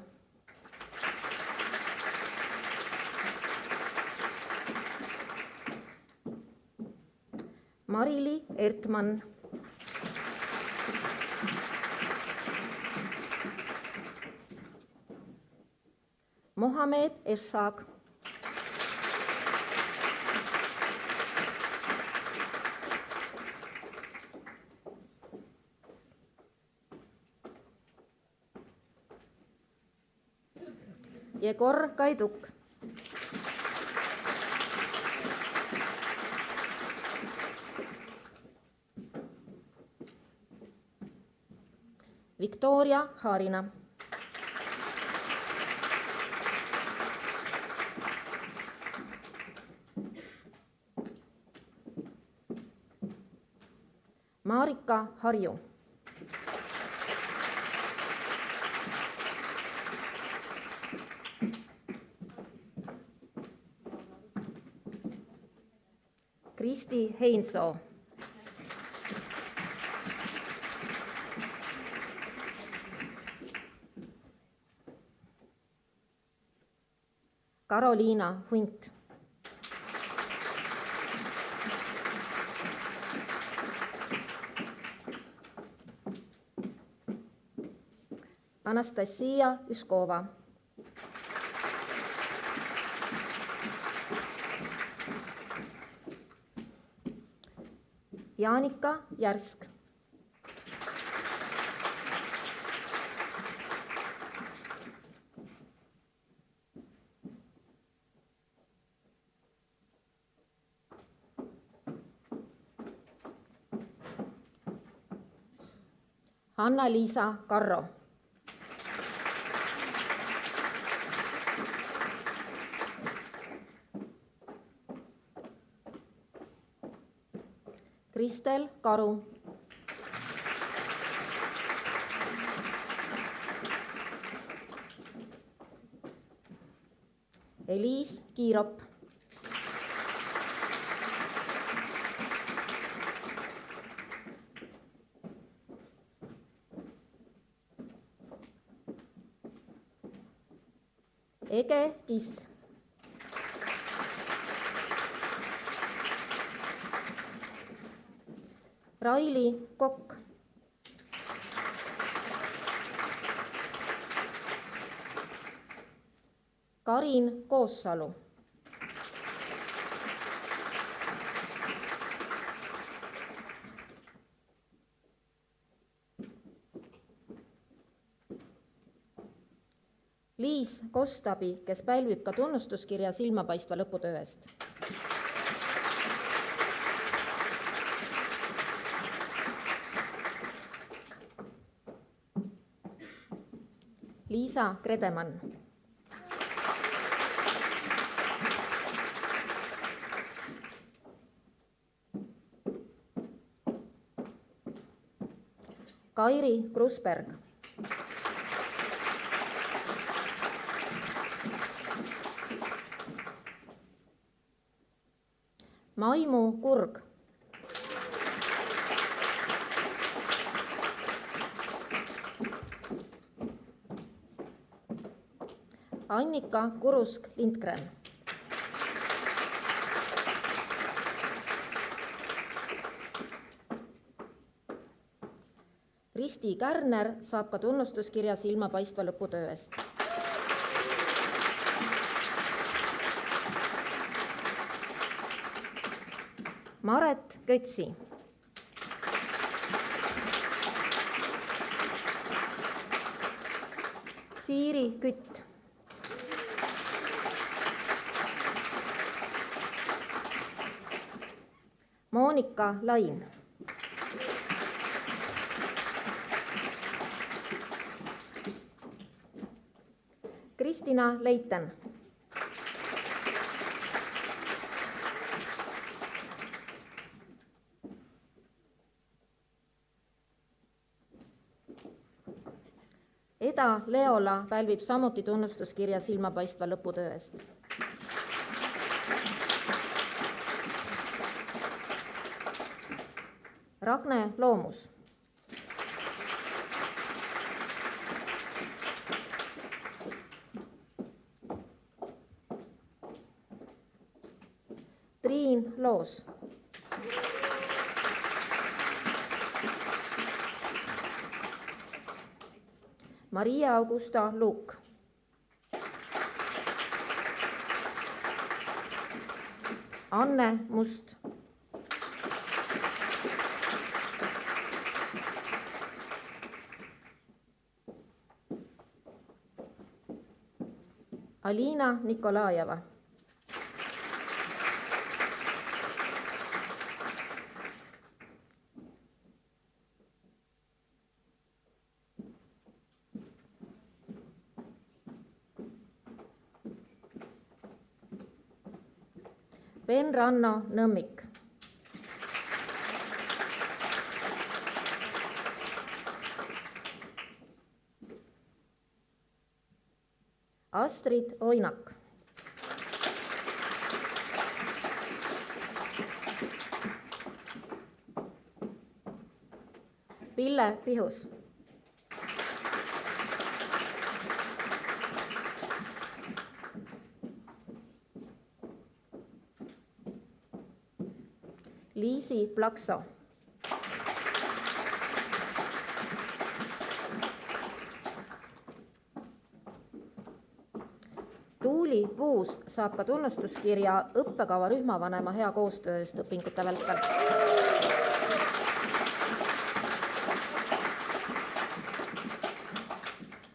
[SPEAKER 7] Marili Ertmann. Mohamed Eshag. Jegor Kaiduk. Victoria Harina. Marika Harju. Kristi Heinsoo. Karoliina Hunt. Anastasia Iskova. Jaanika Järsk. Hanna-Liisa Karro. Kristel Karu. Eliis Kiirop. Ege Kiss. Raili Kokk. Karin Koossalu. Liis Kostabi, kes pälvib ka tunnustuskirja silmapaistva lõputöö eest. Liisa Kredemann. Kairi Krusberg. Maimu Kurg. Annika Kurusk-Lindgren. Risti Kärner saab ka tunnustuskirja silmapaistva lõputöö eest. Maret Kötsi. Siiri Kütt. Monika Lain. Kristina Leiten. Eda Leola pälvib samuti tunnustuskirja silmapaistva lõputöö eest. Ragne Loomus. Triin Loos. Maria Augusta Luuk. Anne Must. Alina Nikolajeva. Ben Ranno Nõmmik. Astrid Oinak. Pille Pihus. Liisi Plakso. Tuuli Puus saab ka tunnustuskirja õppekava rühmavanema hea koostöö eest õpingute vältel.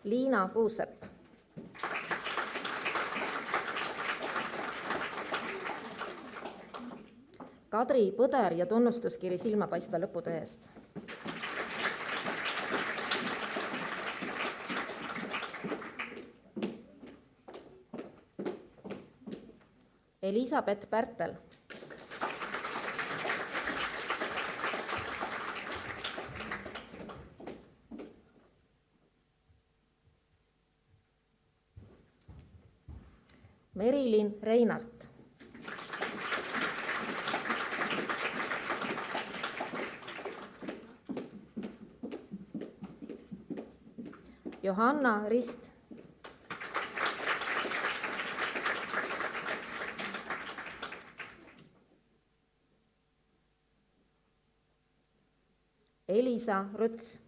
[SPEAKER 7] Liina Puusepp. Kadri Põder ja tunnustuskiri silmapaistva lõputöö eest. Elisabeth Pärtel. Merilin Reinart. Johanna Rist. Elisa Ruts.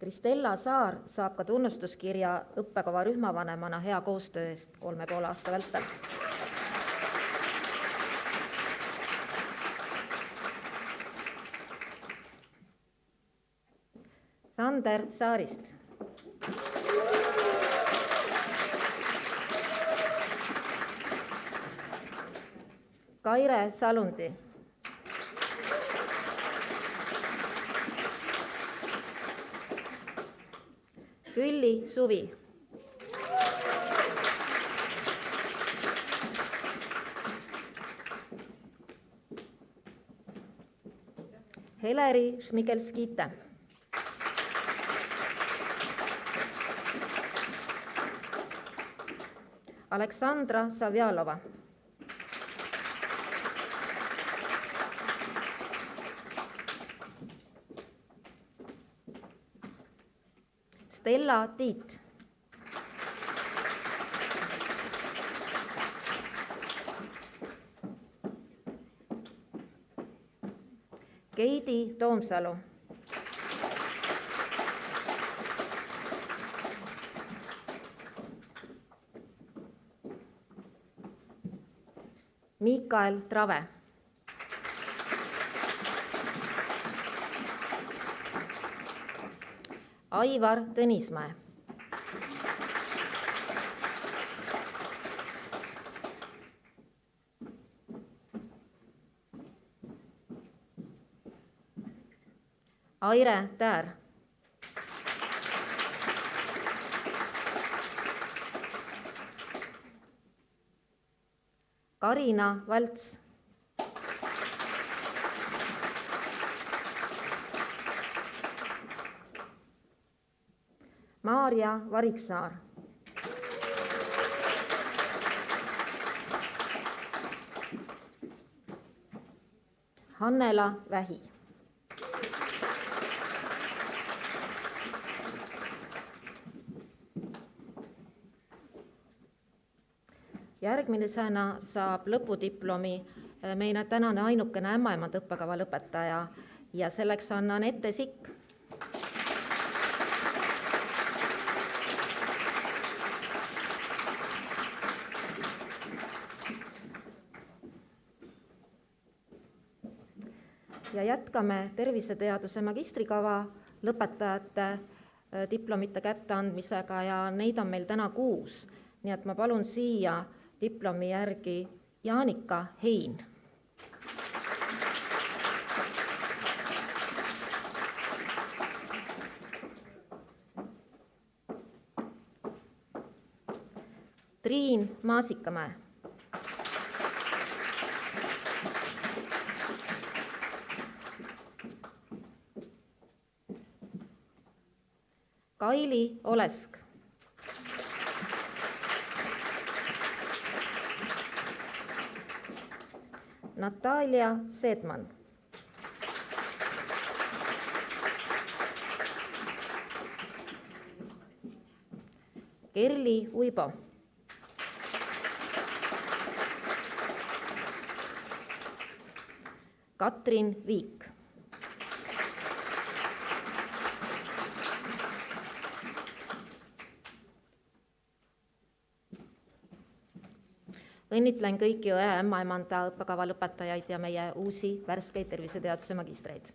[SPEAKER 7] Kristella Saar saab ka tunnustuskirja õppekava rühmavanemana hea koostöö eest 3,5 aasta vältel. Sander Saarist. Kaire Salundi. Külli Suvi. Heleri Šmigelskite. Aleksandra Savjalova. Stella Tiit. Keidi Toomsalu. Miikael Trave. Aivar Tõnismäe. Aire Täär. Karina Valts. Maarja Variksaar. Hannela Vähi. Järgmisena saab lõpudiplomi meie tänane ainukene ämmaemand õppekava lõpetaja ja selleks on Anette Sikk. Ja jätkame terviseteaduse magistrikava lõpetajate diplomite kätteandmisega ja neid on meil täna 6. Nii et ma palun siia diplomi järgi Jaanika Hein. Triin Maasikamäe. Kaili Olesk. Natalja Seedman. Kerli Uibo. Katrin Viik. Õnnitlen kõiki õe ämmaemanda õppekava lõpetajaid ja meie uusi värskeid terviseteaduse magistreid.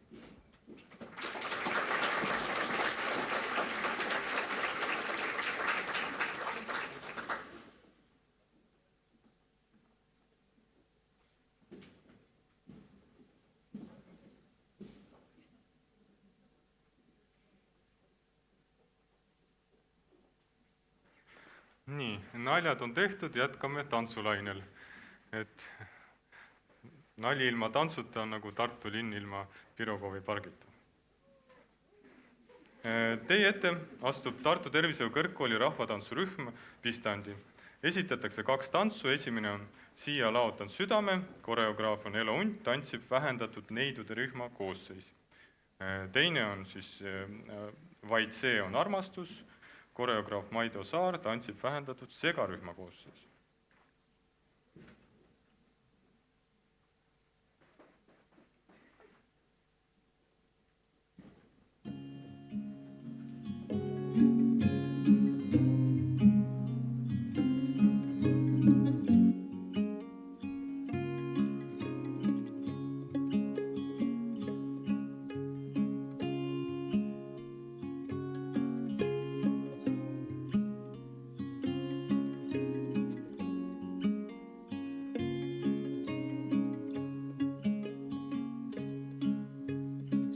[SPEAKER 1] Nii, naljad on tehtud, jätkame tantsulainel. Et nali ilma tantsuta on nagu Tartu linn ilma Pirogovi pargita. Teie ette astub Tartu Tervishoiu Kõrgkooli rahvatantsurühm Pistandi. Esitatakse 2 tantsu, esimene on Siia laotan südame, koreograaf on Elo Unt, tantsib vähendatud neidude rühma koosseis. Teine on siis Vaid see on armastus, koreograaf Maido Saar tantsib vähendatud segarühma koosseis.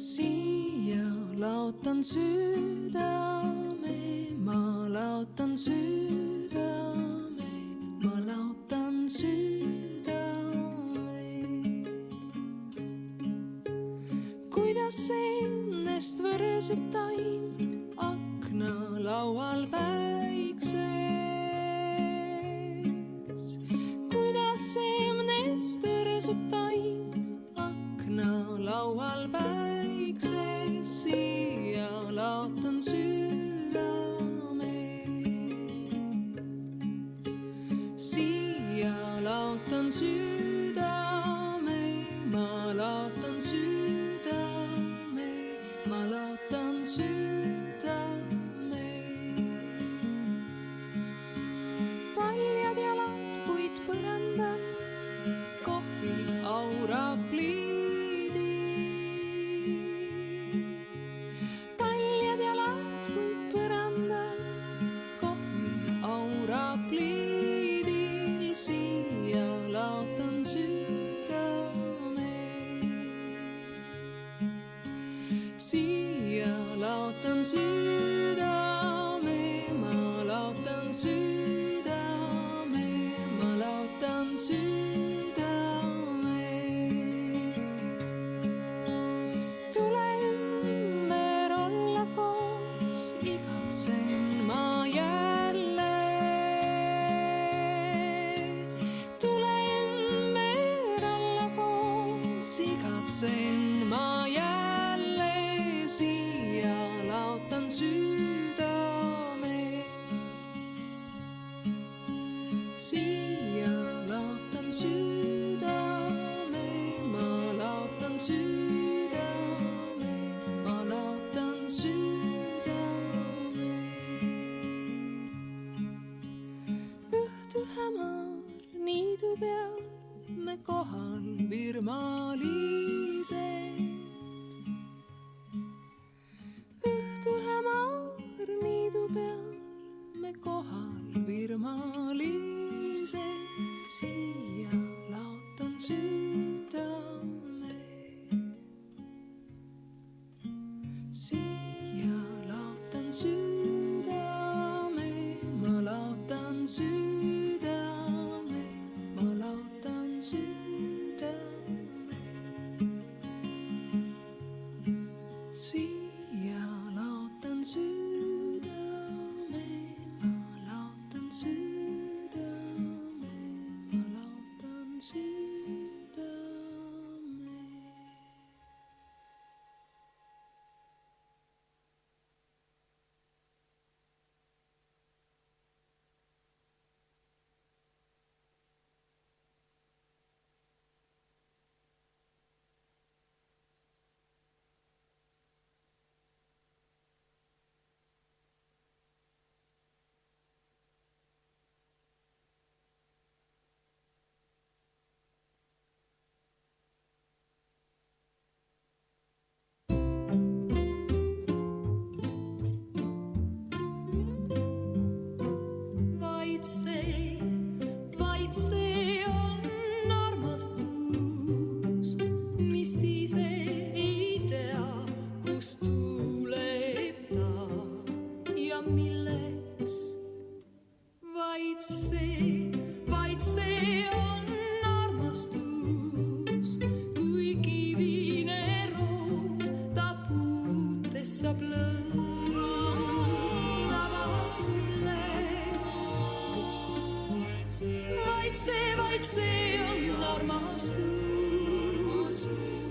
[SPEAKER 2] Siia laotan südame, ma laotan südame, ma laotan südame. Kuidas ennest võrsub taim akna laual päikses? Kuidas ennest võrsub taim akna laual päikses? Siia laotan südame. Siia laotan südame, ma laotan südame, ma laotan südame. Paljad jalad puid põrandal, kohvi aura pliidi. Siia laotan südame, ma laotan südame, ma laotan südame. Tule ümber olla koos, igatsen ma jälle. Tule ümber olla koos, igatsen ma jälle. Siia laotan südame. Siia laotan südame, ma laotan südame, ma laotan südame. Õhtu hämar niidu peal, me kohal virmalised. Niidu peal me kohal virmalised. Siia laotan südame. Siia laotan südame, ma laotan südame, ma laotan südame. Siia laotan südame, ma laotan südame, ma laotan südame. vaid see on armastus,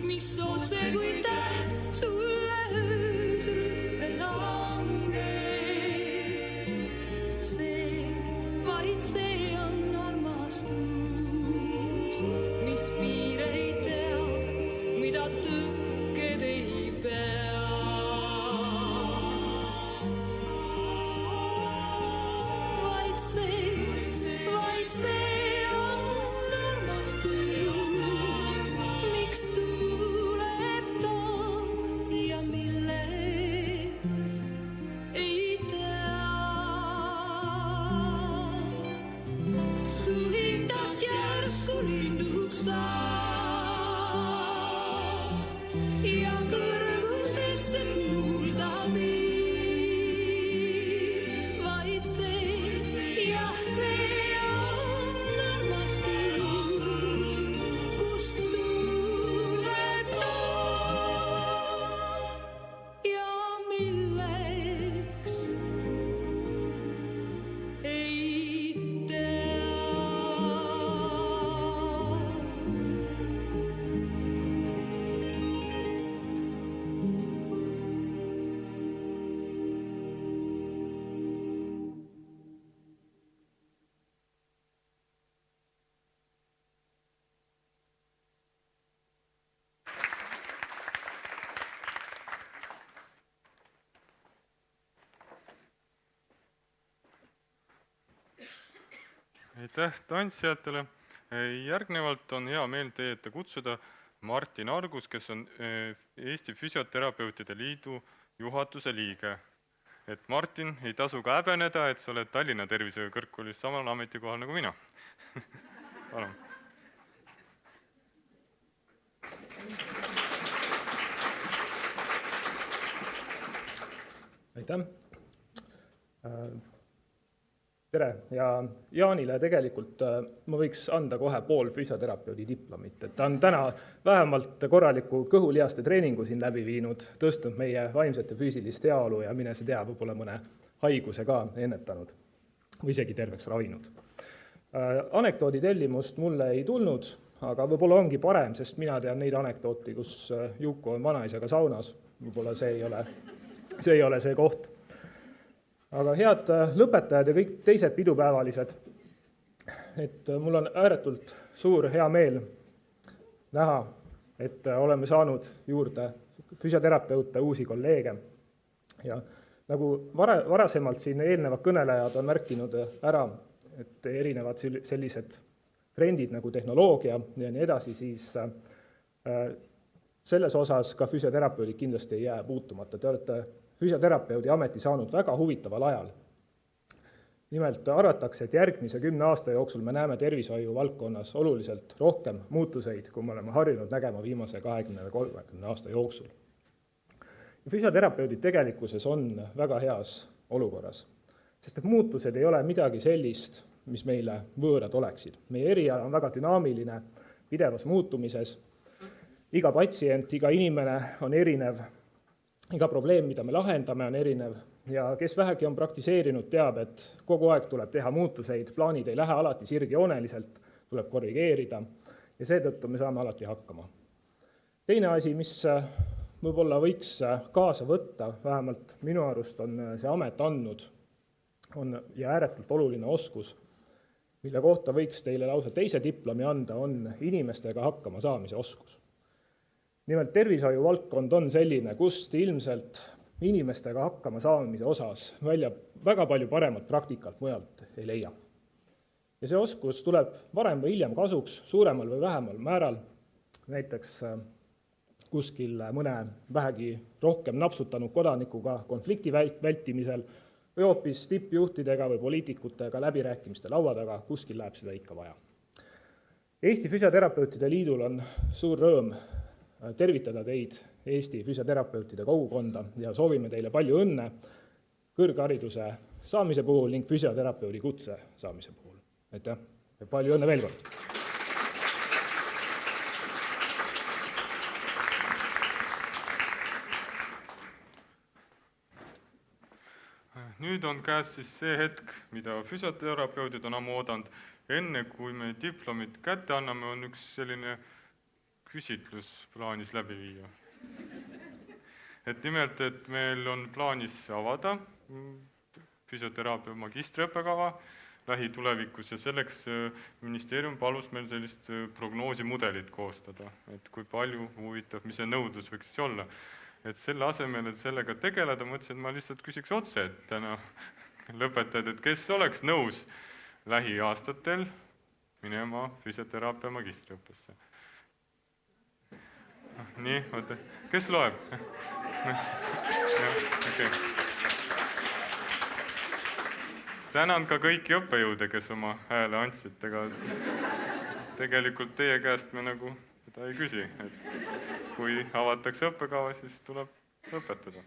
[SPEAKER 2] mis otse kui täht sulle öös rüppe langeb. Vaid see on armastus, mis piire ei tea, mida tõkked ei pea. Vaid see on armastus, miks tuleb ta ja milleks ei tea. Su hindas järsku linnuks saab ja kõrgusesse kuulda viib. Vaid see, jah, see on armastus, kust tuleb ta ja milleks ei tea.
[SPEAKER 1] Aitäh tantsijatele. Järgnevalt on hea meel teie ette kutsuda Martin Argus, kes on Eesti Füsioterapeutide Liidu juhatuse liige. Et Martin, ei tasu ka häbeneda, et sa oled Tallinna Tervishoiukõrgkoolis samal ametikohal nagu mina. Palun.
[SPEAKER 8] Aitäh! Tere! Ja Jaanile tegelikult ma võiks anda kohe pool füsioterapeudi diplomit. Et ta on täna vähemalt korraliku kõhulihaste treeningu siin läbi viinud, tõstnud meie vaimset ja füüsilist heaolu ja mine see tea, võib-olla mõne haiguse ka ennetanud või isegi terveks ravinud. Anekdoodi tellimust mulle ei tulnud, aga võib-olla ongi parem, sest mina tean neid anekdooti, kus Juku on vanaisaga saunas. Võib-olla see ei ole see koht. Aga head lõpetajad ja kõik teised pidupäevalised, et mul on ääretult suur hea meel näha, et oleme saanud juurde füsioterapeute, uusi kolleege. Ja nagu varasemalt siin eelnevad kõnelejad on märkinud ära, et erinevad sellised trendid nagu tehnoloogia ja nii edasi, siis selles osas ka füsioterapeudid kindlasti ei jää puutumata. Te olete füsioterapeudi ameti saanud väga huvitaval ajal. Nimelt arvatakse, et järgmise 10 aasta jooksul me näeme tervishoiu valdkonnas oluliselt rohkem muutuseid, kui me oleme harjunud nägema viimase 20-30 aasta jooksul. Ja füsioterapeudid tegelikkuses on väga heas olukorras, sest et muutused ei ole midagi sellist, mis meile võõrad oleksid. Meie eriala on väga dünaamiline, pidevas muutumises. Iga patsient, iga inimene on erinev. Iga probleem, mida me lahendame, on erinev ja kes vähegi on praktiseerinud, teab, et kogu aeg tuleb teha muutuseid, plaanid ei lähe alati sirgjooneliselt, tuleb korrigeerida ja seetõttu me saame alati hakkama. Teine asi, mis võib-olla võiks kaasa võtta, vähemalt minu arust on see amet andnud, on ja ääretult oluline oskus, mille kohta võiks teile lausa teise diplomi anda, on inimestega hakkama saamise oskus. Nimelt tervishoiu valdkond on selline, kust ilmselt inimestega hakkama saamise osas välja väga palju paremat praktikalt mujalt ei leia. Ja see oskus tuleb varem või hiljem kasuks suuremal või vähemal määral, näiteks kuskil mõne vähegi rohkem napsutanud kodanikuga konflikti vältimisel või hoopis tippjuhtidega või poliitikutega läbirääkimiste laua taga, kuskil läheb seda ikka vaja. Eesti Füsioterapeutide Liidul on suur rõõm tervitada teid Eesti füsioterapeutide kogukonda ja soovime teile palju õnne kõrghariduse saamise puhul ning füsioterapeudi kutse saamise puhul. Aitäh ja palju õnne veel kord!
[SPEAKER 1] Nüüd on käes siis see hetk, mida füsioterapeudid on ammu oodanud. enne kui me diplomit kätte anname, on üks selline küsitlus plaanis läbi viia. Et nimelt, et meil on plaanis avada füsioteraapia magistriõppekava lähitulevikus ja selleks ministeerium palus meil sellist prognoosimudelit koostada, et kui palju huvitab, mis see nõudlus võiks siis olla. Et selle asemel, et sellega tegeleda, mõtlesin, et ma lihtsalt küsiks otse, et täna lõpetajad, et kes oleks nõus lähiaastatel minema füsioteraapia magistriõppesse. Nii, oota, kes loeb? Okay. Tänan ka kõiki õppejõude, kes oma hääle andsid, aga tegelikult teie käest me nagu seda ei küsi. Et kui avatakse õppekava, siis tuleb õpetada.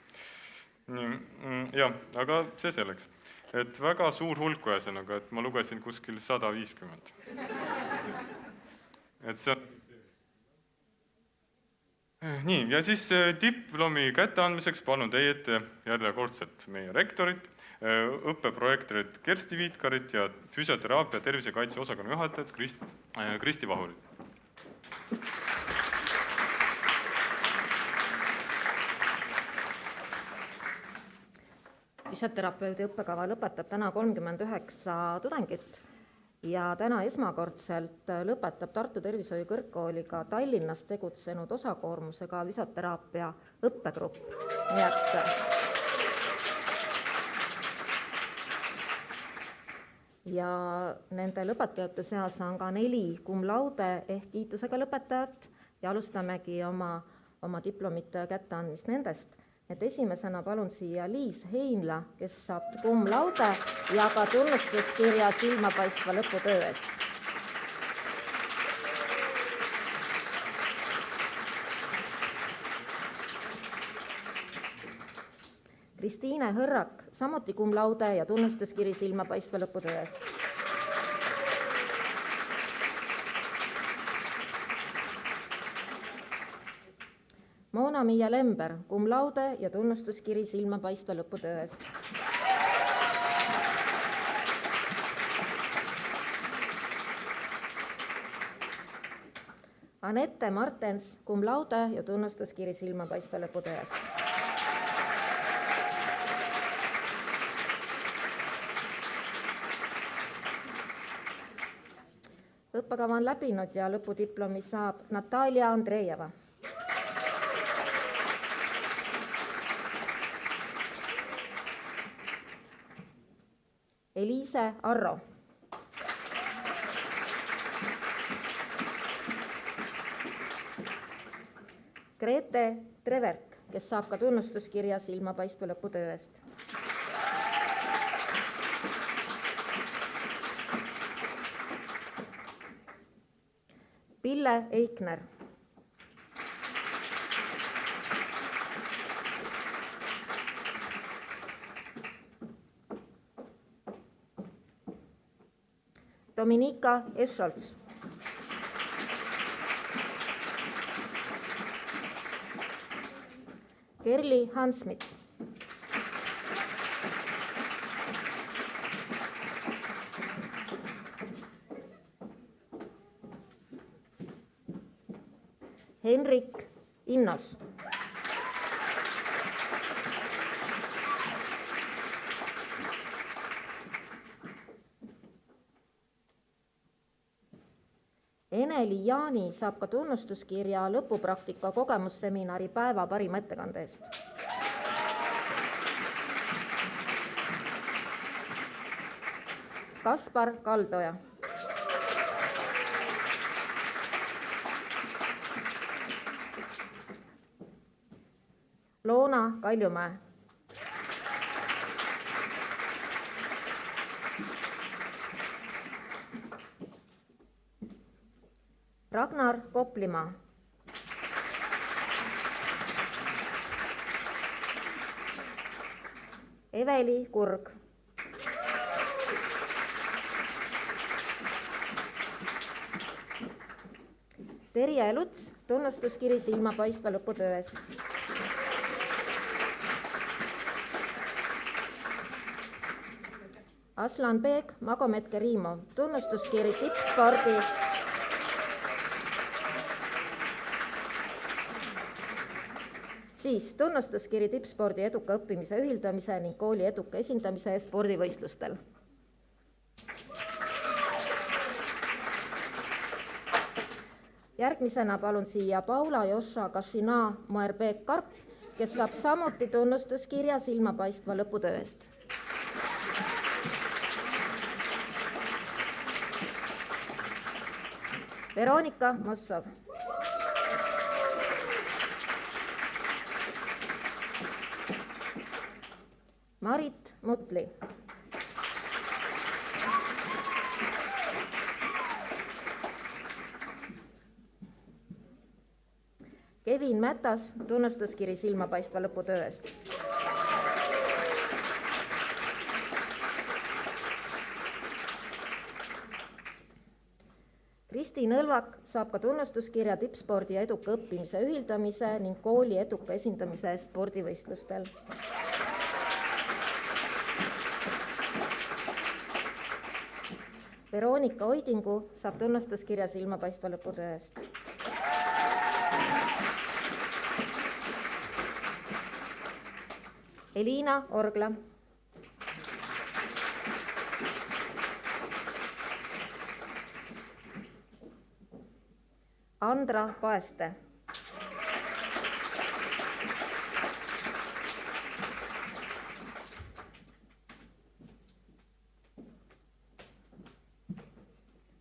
[SPEAKER 1] Jah, aga see selleks. Et väga suur hulk ühesõnaga, et ma lugesin kuskil 150. Et see on... Nii, ja siis diplomi kätteandmiseks palun teie ette järjekordselt meie rektorit, õppeprojektorit Kersti Viitkarit ja füsioteraapia tervisekaitse osakonna juhatajat Kristi Vahurit.
[SPEAKER 7] Füsioterapeudi õppekava lõpetab täna 39 tudengit ja täna esmakordselt lõpetab Tartu Tervishoiu Kõrgkooliga Tallinnas tegutsenud osakoormusega füsioteraapia õppegrupp. Nii et ja nende lõpetajate seas on ka 4 cum laude ehk kiitusega lõpetajat ja alustamegi oma diplomite kätteandmist nendest. Et esimesena palun siia Liis Heinla, kes saab cum laude ja ka tunnustuskirja silmapaistva lõputöö eest. Kristiine Hõrrak, samuti cum laude ja tunnustuskiri silmapaistva lõputöö eest. Moona-Miia Lember, cum laude ja tunnustuskiri silmapaistva lõputöö eest. Anette Martens, cum laude ja tunnustuskiri silmapaistva lõputöö eest. Õppekava on läbinud ja lõpudiplomi saab Natalja Andreeva. Eliise Arro. Grete Treverk, kes saab ka tunnustuskirja silmapaistva lõputöö eest. Pille Eikner. Dominika Escholz. Kerli Hansmit. Henrik Innos. Eneli Jaani saab ka tunnustuskirja lõpupraktika kogemusseminari päeva parima ettekande eest. Kaspar Kaldoja. Loona Kaljumäe. Ragnar Koplimaa. Eveli Kurg. Terje Luts, tunnustuskiri silmapaistva lõputöö eest. Aslanbek Magomed Kerimov, tunnustuskiri tippspordi siis tunnustuskiri tippspordi eduka õppimise ühildamise ning kooli eduka esindamise eest spordivõistlustel. Järgmisena palun siia Paula Joša Kašina Moerbek Karp, kes saab samuti tunnustuskirja silmapaistva lõputöö eest. Veronika Mossov. Marit Mutli. Kevin Mätas, tunnustuskiri silmapaistva lõputöö eest. Kristi Nõlvak saab ka tunnustuskirja tippspordi ja eduka õppimise ühildamise ning kooli eduka esindamise eest spordivõistlustel. Veronika Oidingu saab tunnustuskirja silmapaistva lõputöö eest. Eliina Orgla. Andra Paeste.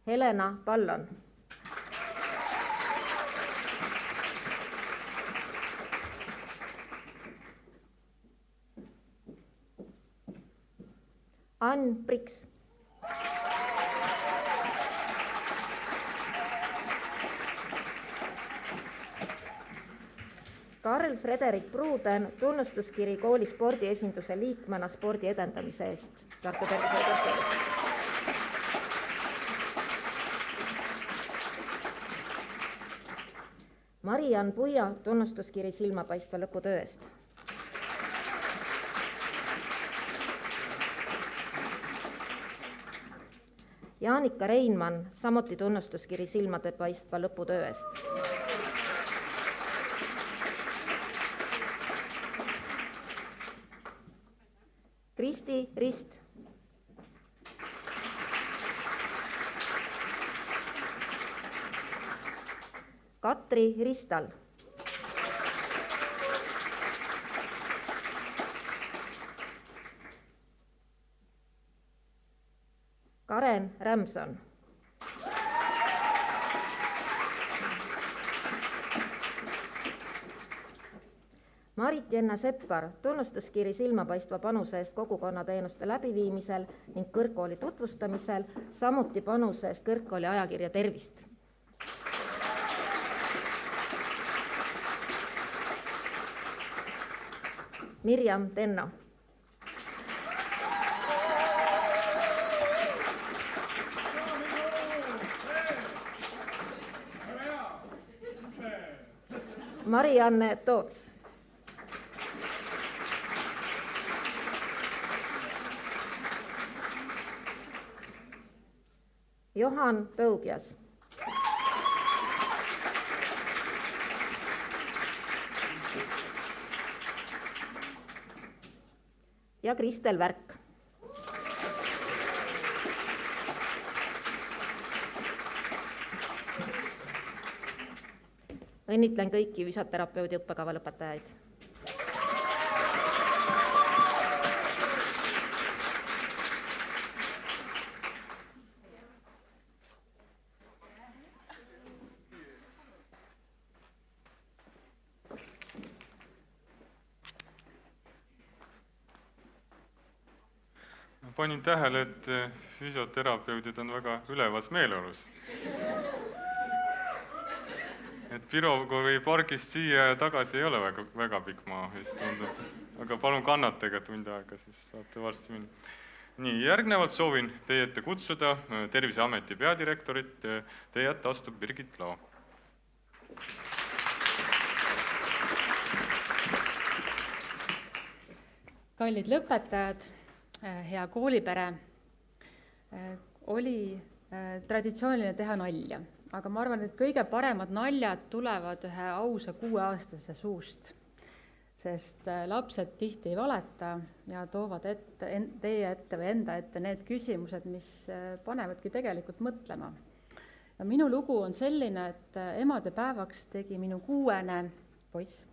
[SPEAKER 7] Helena Pallon. Ann Priks. Karl Frederik Pruuden, tunnustuskiri kooli spordiesinduse liikmena spordi edendamise eest Tartu Tervishoiukeskuses. Mariann Puia, tunnustuskiri silmapaistva lõputöö eest. Jaanika Reinmann, samuti tunnustuskiri silmapaistva lõputöö eest. Kristi Rist. Katri Ristal. Karen Rämson. Marit Jenna Seppar, tunnustuskiri silmapaistva panuse eest kogukonnateenuste läbiviimisel ning kõrgkooli tutvustamisel, samuti panuse eest kõrgkooli ajakirja Tervist. Mirjam Tenno. Marianne Toots. Johan Tõugjas. Ja Kristel Värk. Õnnitlen kõiki füsioterapeudi õppekava lõpetajaid.
[SPEAKER 1] Panin tähele, et füsioterapeudid on väga ülevas meeleolus. Et Pirogovi pargist siia ja tagasi ei ole väga pikk maa, vist tundub. Aga palun kannatage tund aega, siis saate varsti minna. Nii, järgnevalt soovin teie ette kutsuda Terviseameti peadirektorit. Teie ette astub Birgit Lao.
[SPEAKER 9] Kallid lõpetajad, hea koolipere, oli traditsiooniline teha nalja, aga ma arvan, et kõige paremad naljad tulevad ühe ausa 6-aastase suust, sest lapsed tihti ei valeta ja toovad teie ette või enda ette need küsimused, mis panevadki tegelikult mõtlema. Ja minu lugu on selline, et emadepäevaks tegi minu 6. poiss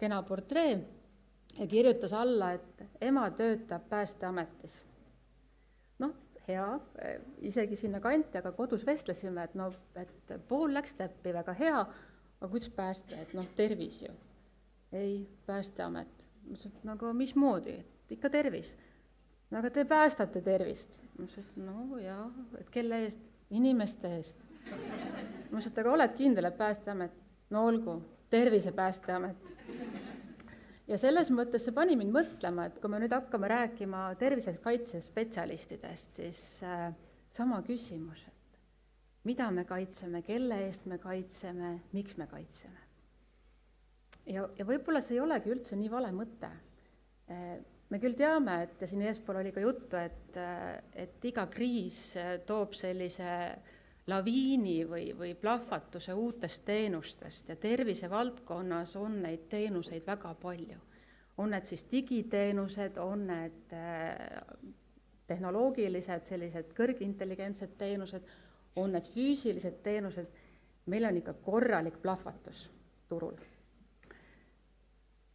[SPEAKER 9] kena portree ja kirjutas alla, et ema töötab Päästeametis. Noh, hea, isegi sinna kanti, aga kodus vestlesime, et pool läks täppi, väga hea, aga kuidas pääste, et tervis ju. Ei, Päästeamet. Ma ütlesin, et aga mismoodi, et ikka tervis. No aga te päästate tervist. Ma ütlesin, et no jaa, et kelle eest? Inimeste eest. Ma ütlesin, et aga oled kindel, et Päästeamet? No olgu, tervise Päästeamet. Ja selles mõttes see pani mind mõtlema, et kui me nüüd hakkame rääkima tervisekaitsespetsialistidest, siis sama küsimus, et mida me kaitseme, kelle eest me kaitseme, miks me kaitseme. Ja võib-olla see ei olegi üldse nii vale mõte. Me küll teame, et ja siin eespool oli ka juttu, et iga kriis toob sellise laviini või plahvatuse uutest teenustest ja tervise valdkonnas on neid teenuseid väga palju. On need siis digiteenused, on need tehnoloogilised, sellised kõrgintelligentsed teenused, on need füüsilised teenused. Meil on ikka korralik plahvatus turul.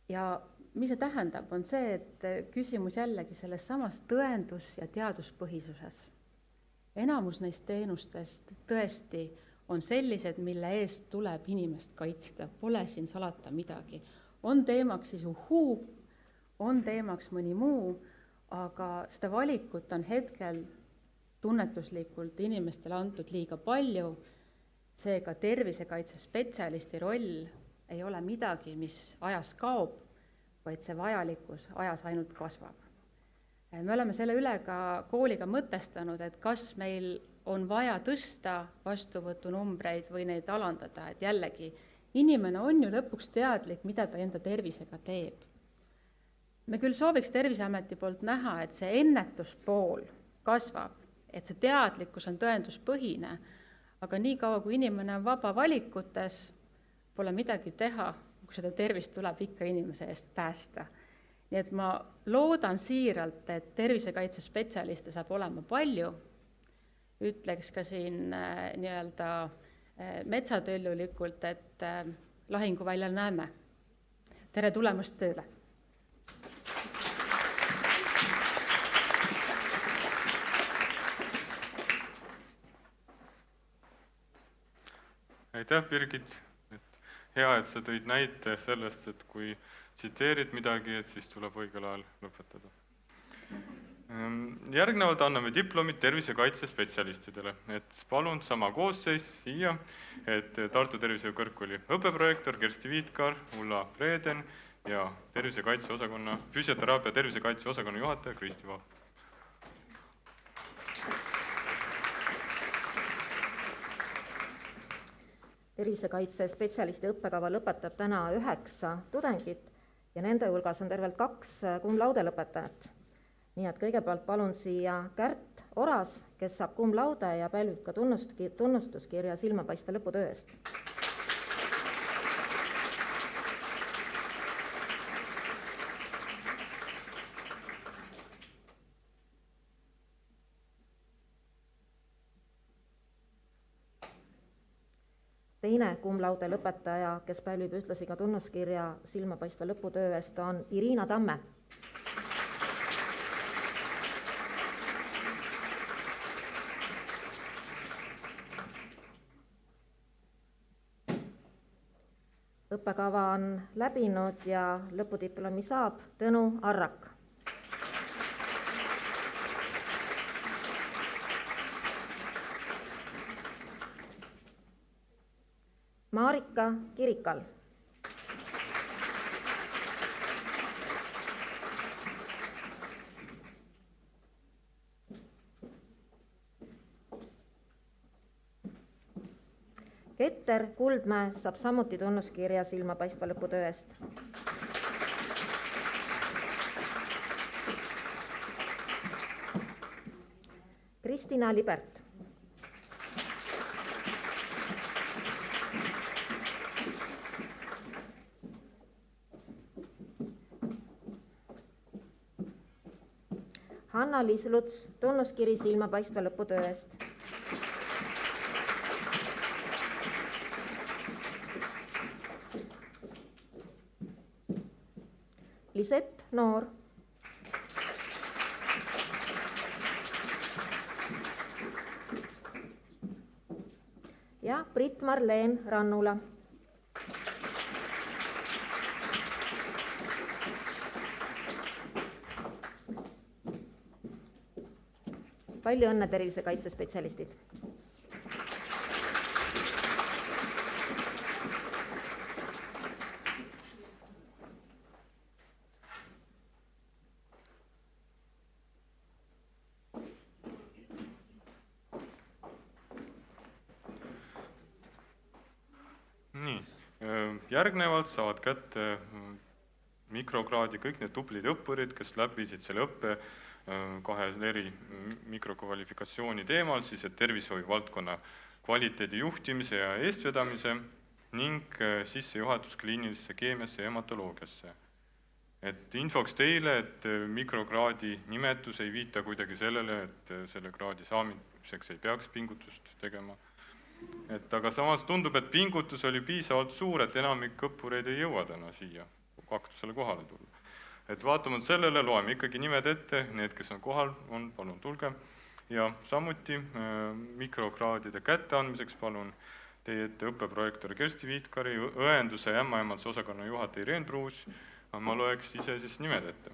[SPEAKER 9] Ja mis see tähendab, on see, et küsimus jällegi selles samas tõendus- ja teaduspõhisuses. Enamus neist teenustest tõesti on sellised, mille eest tuleb inimest kaitsta, pole siin salata midagi. On teemaks siis on teemaks mõni muu, aga seda valikut on hetkel tunnetuslikult inimestele antud liiga palju, seega tervisekaitsespetsialisti roll ei ole midagi, mis ajas kaob, vaid see vajalikkus ajas ainult kasvab. Me oleme selle üle ka kooliga mõtestanud, et kas meil on vaja tõsta vastuvõtunumbreid või neid alandada, et jällegi inimene on ju lõpuks teadlik, mida ta enda tervisega teeb. Me küll sooviks Terviseameti poolt näha, et see ennetuspool kasvab, et see teadlikkus on tõenduspõhine, aga nii kaua, kui inimene on vaba valikutes, pole midagi teha, kui seda tervist tuleb ikka inimese eest päästa. Nii et ma loodan siiralt, et tervisekaitsespetsialiste saab olema palju. Ütleks ka siin nii-öelda metsatöllulikult, et lahinguväljal näeme. Tere tulemast tööle!
[SPEAKER 1] Aitäh, Birgit! Hea, et sa tõid näite sellest, et kui tsiteerid midagi, et siis tuleb õigel ajal lõpetada. Järgnevalt anname diplomid tervisekaitsespetsialistidele, et palun sama koosseis siia, et Tartu Tervishoiu Kõrgkooli õppeprojektor Kersti Viitkar, Ulla Preeden ja füsioteraapia tervisekaitseosakonna juhataja Kristi Vaap.
[SPEAKER 7] Tervisekaitsespetsialisti õppekava lõpetab täna 9 tudengit ja nende hulgas on tervelt 2 cum laude lõpetajat. Nii et kõigepealt palun siia Kärt Oras, kes saab cum laude ja pälvib ka tunnustuskirja silmapaistva lõputöö eest. Teine cum laude lõpetaja, kes pälvib ühtlasi ka tunnuskirja silmapaistva lõputöö eest, on Irina Tamme. Õppekava on läbinud ja lõpudiplomi saab Tõnu Arrak. Marika Kirikal. Ketter Kuldmäe saab samuti tunnuskirja silmapaistva lõputöö eest. Kristina Libert. Hanna-Liis Luts, tunnuskiri silmapaistva lõputöö eest. Lisett Noor. Ja Brit-Marleen Rannula. Palju õnne, tervisekaitsespetsialistid!
[SPEAKER 1] Nii, järgnevalt saavad kätte mikrokraadi kõik need tublid õppurid, kes läbisid selle õppe kahe eri mikrokvalifikatsiooni teemal, siis et tervishoiu valdkonna kvaliteedi juhtimise ja eestvedamise ning sissejuhatus kliinilisse keemiasse ja hematoloogiasse. Et infoks teile, et mikrokraadi nimetus ei viita kuidagi sellele, et selle kraadi saamiseks ei peaks pingutust tegema. Aga samas tundub, et pingutus oli piisavalt suur, et enamik õppureid ei jõua täna siia aktusele kohale tulla. Et vaatamata sellele loeme ikkagi nimed ette, need, kes on kohal, on, palun tulge. Ja samuti mikrokraadide kätteandmiseks palun teie ette õppeprojektor Kersti Viitkari, õenduse ja ämmaemanduse osakonna juhataja Ireen Pruus. Ma loeks ise siis nimed ette.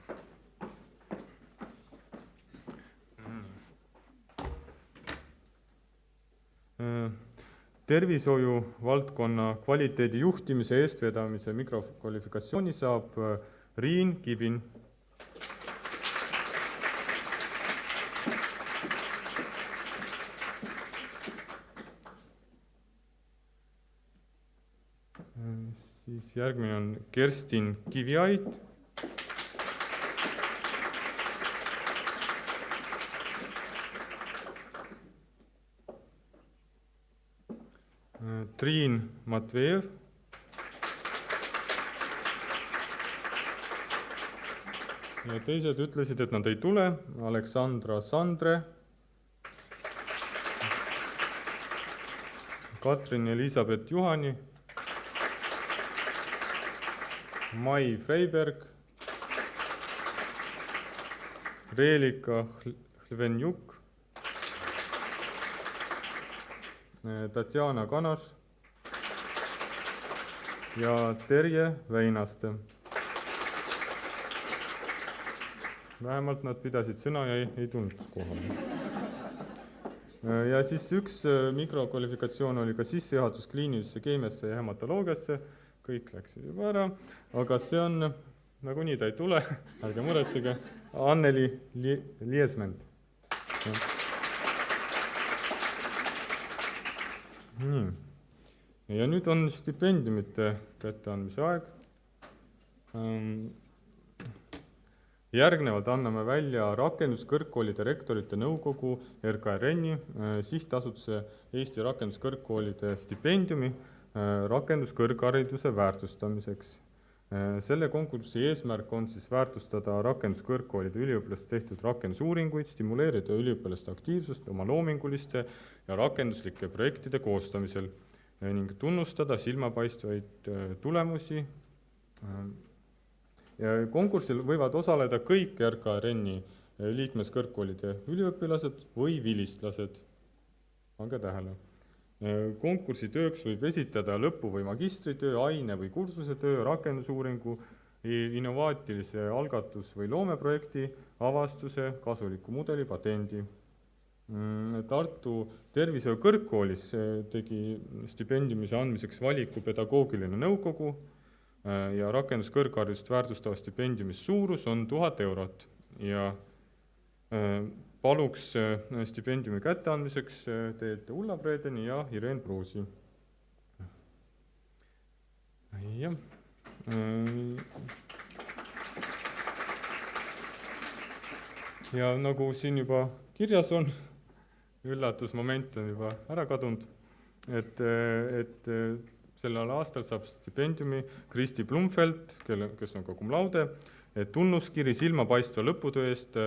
[SPEAKER 1] Tervishoiu valdkonna kvaliteedi juhtimise eestvedamise mikrokvalifikatsiooni saab Riin Kibin. Siis järgmine on Kerstin Kiviait. Triin Matvejev. Ja teised ütlesid, et nad ei tule. Aleksandra Sandre, Katrin Elisabeth Juhani, Mai Freiberg, Reelika Hlvenjuk, Tatjana Kanas ja Terje Väinaste. Vähemalt nad pidasid sõna ja ei tulnud kohale. Ja siis üks mikrokvalifikatsioon oli ka sissejuhatus kliinilisse keemiasse ja hematoloogiasse. Kõik läksid juba ära, aga see on, nagunii ta ei tule, ärge muretsege, Anneli Liesment. Nii. Ja nüüd on stipendiumite kätteandmise aeg. Järgnevalt anname välja Rakenduskõrgkoolide rektorite nõukogu RKRN-i sihtasutuse Eesti rakenduskõrgkoolide stipendiumi rakenduskõrghariduse väärtustamiseks. Selle konkursi eesmärk on siis väärtustada rakenduskõrgkoolide üliõpilaste tehtud rakendusuuringuid, stimuleerida üliõpilaste aktiivsust oma loominguliste ja rakenduslike projektide koostamisel ning tunnustada silmapaistvaid tulemusi. Ja konkursil võivad osaleda kõik RKRN-i liikmeskõrgkoolide üliõpilased või vilistlased. Pange tähele. Konkursi tööks võib esitada lõpu- või magistritöö, aine- või kursusetöö, rakendusuuringu, innovaatilise algatus- või loomeprojekti, avastuse, kasuliku mudeli, patendi. Tartu Tervishoiukõrgkoolis tegi stipendiumise andmiseks valiku pedagoogiline nõukogu ja rakenduskõrgharidust väärtustava stipendiumis suurus on 1000 eurot ja paluks stipendiumi kätteandmiseks teete Ulla Predeni ja Ireen Pruusi. Ja nagu siin juba kirjas on, üllatusmoment on juba ära kadunud, et sellel aastal saab stipendiumi Kristi Blumfeld, kes on ka cum laude, tunnuskiri silmapaistva lõputöö eest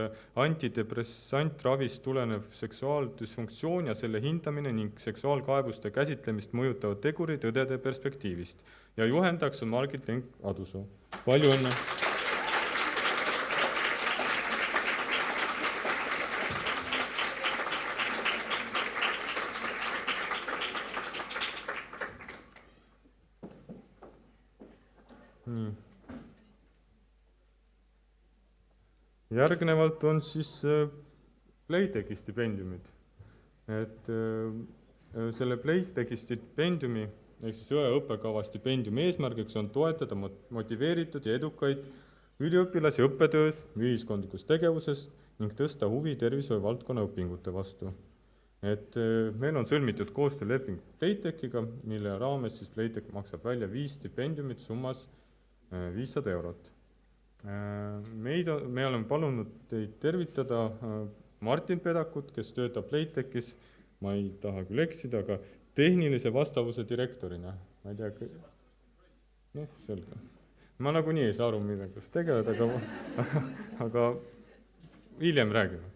[SPEAKER 1] antidepressantravist tulenev seksuaaldüsfunktsioon ja selle hindamine ning seksuaalkaebuste käsitlemist mõjutavad tegurid õdede perspektiivist. Ja juhendaks on Margit Lenk-Adusoo. Palju õnne! Nii. Järgnevalt on siis Playtechi stipendiumid. Selle Playtechi stipendiumi ehk siis õppekava stipendiumi eesmärgiks on toetada motiveeritud ja edukaid üliõpilasi õppetöös, ühiskondlikus tegevuses ning tõsta huvi tervishoiu valdkonna õpingute vastu. Meil on sõlmitud koostööleping Playtechiga, mille raames siis Playtech maksab välja 5 stipendiumit summas 500 eurot. Me oleme palunud teid tervitada Martin Pedakut, kes töötab Playtechis, ma ei taha küll eksida, aga tehnilise vastavuse direktorina. Ma ei tea, selge. Ma nagunii ei saa aru, millega sa tegeled, aga hiljem räägime.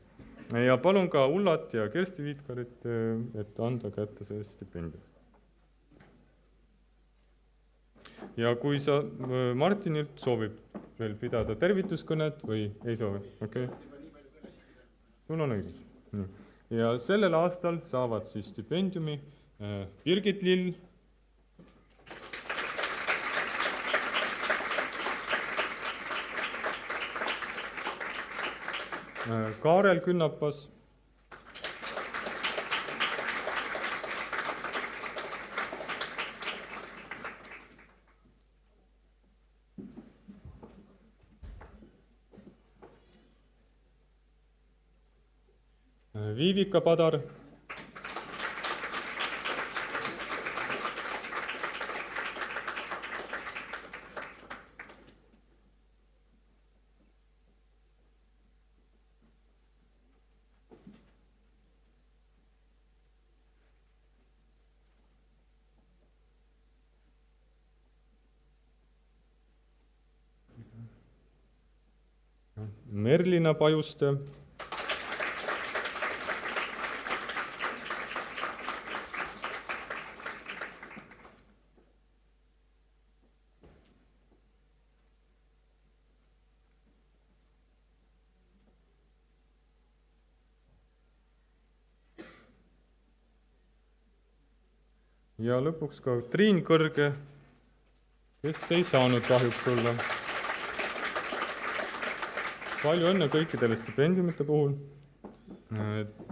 [SPEAKER 1] Ja palun ka Ullat ja Kersti Viitkarit, et anda kätte see stipendium. Ja kui sa Martinilt soovib veel pidada tervituskõnet või ei soovi? Okay. Sul on õigus. Nii. Ja sellel aastal saavad siis stipendiumi Birgit Lill, Kaarel Künnapas, Viivika Padar, Merlina Pajuste, ja lõpuks ka Triin Kõrge, kes ei saanud kahjuks tulla. Palju õnne kõikidele stipendiumite puhul.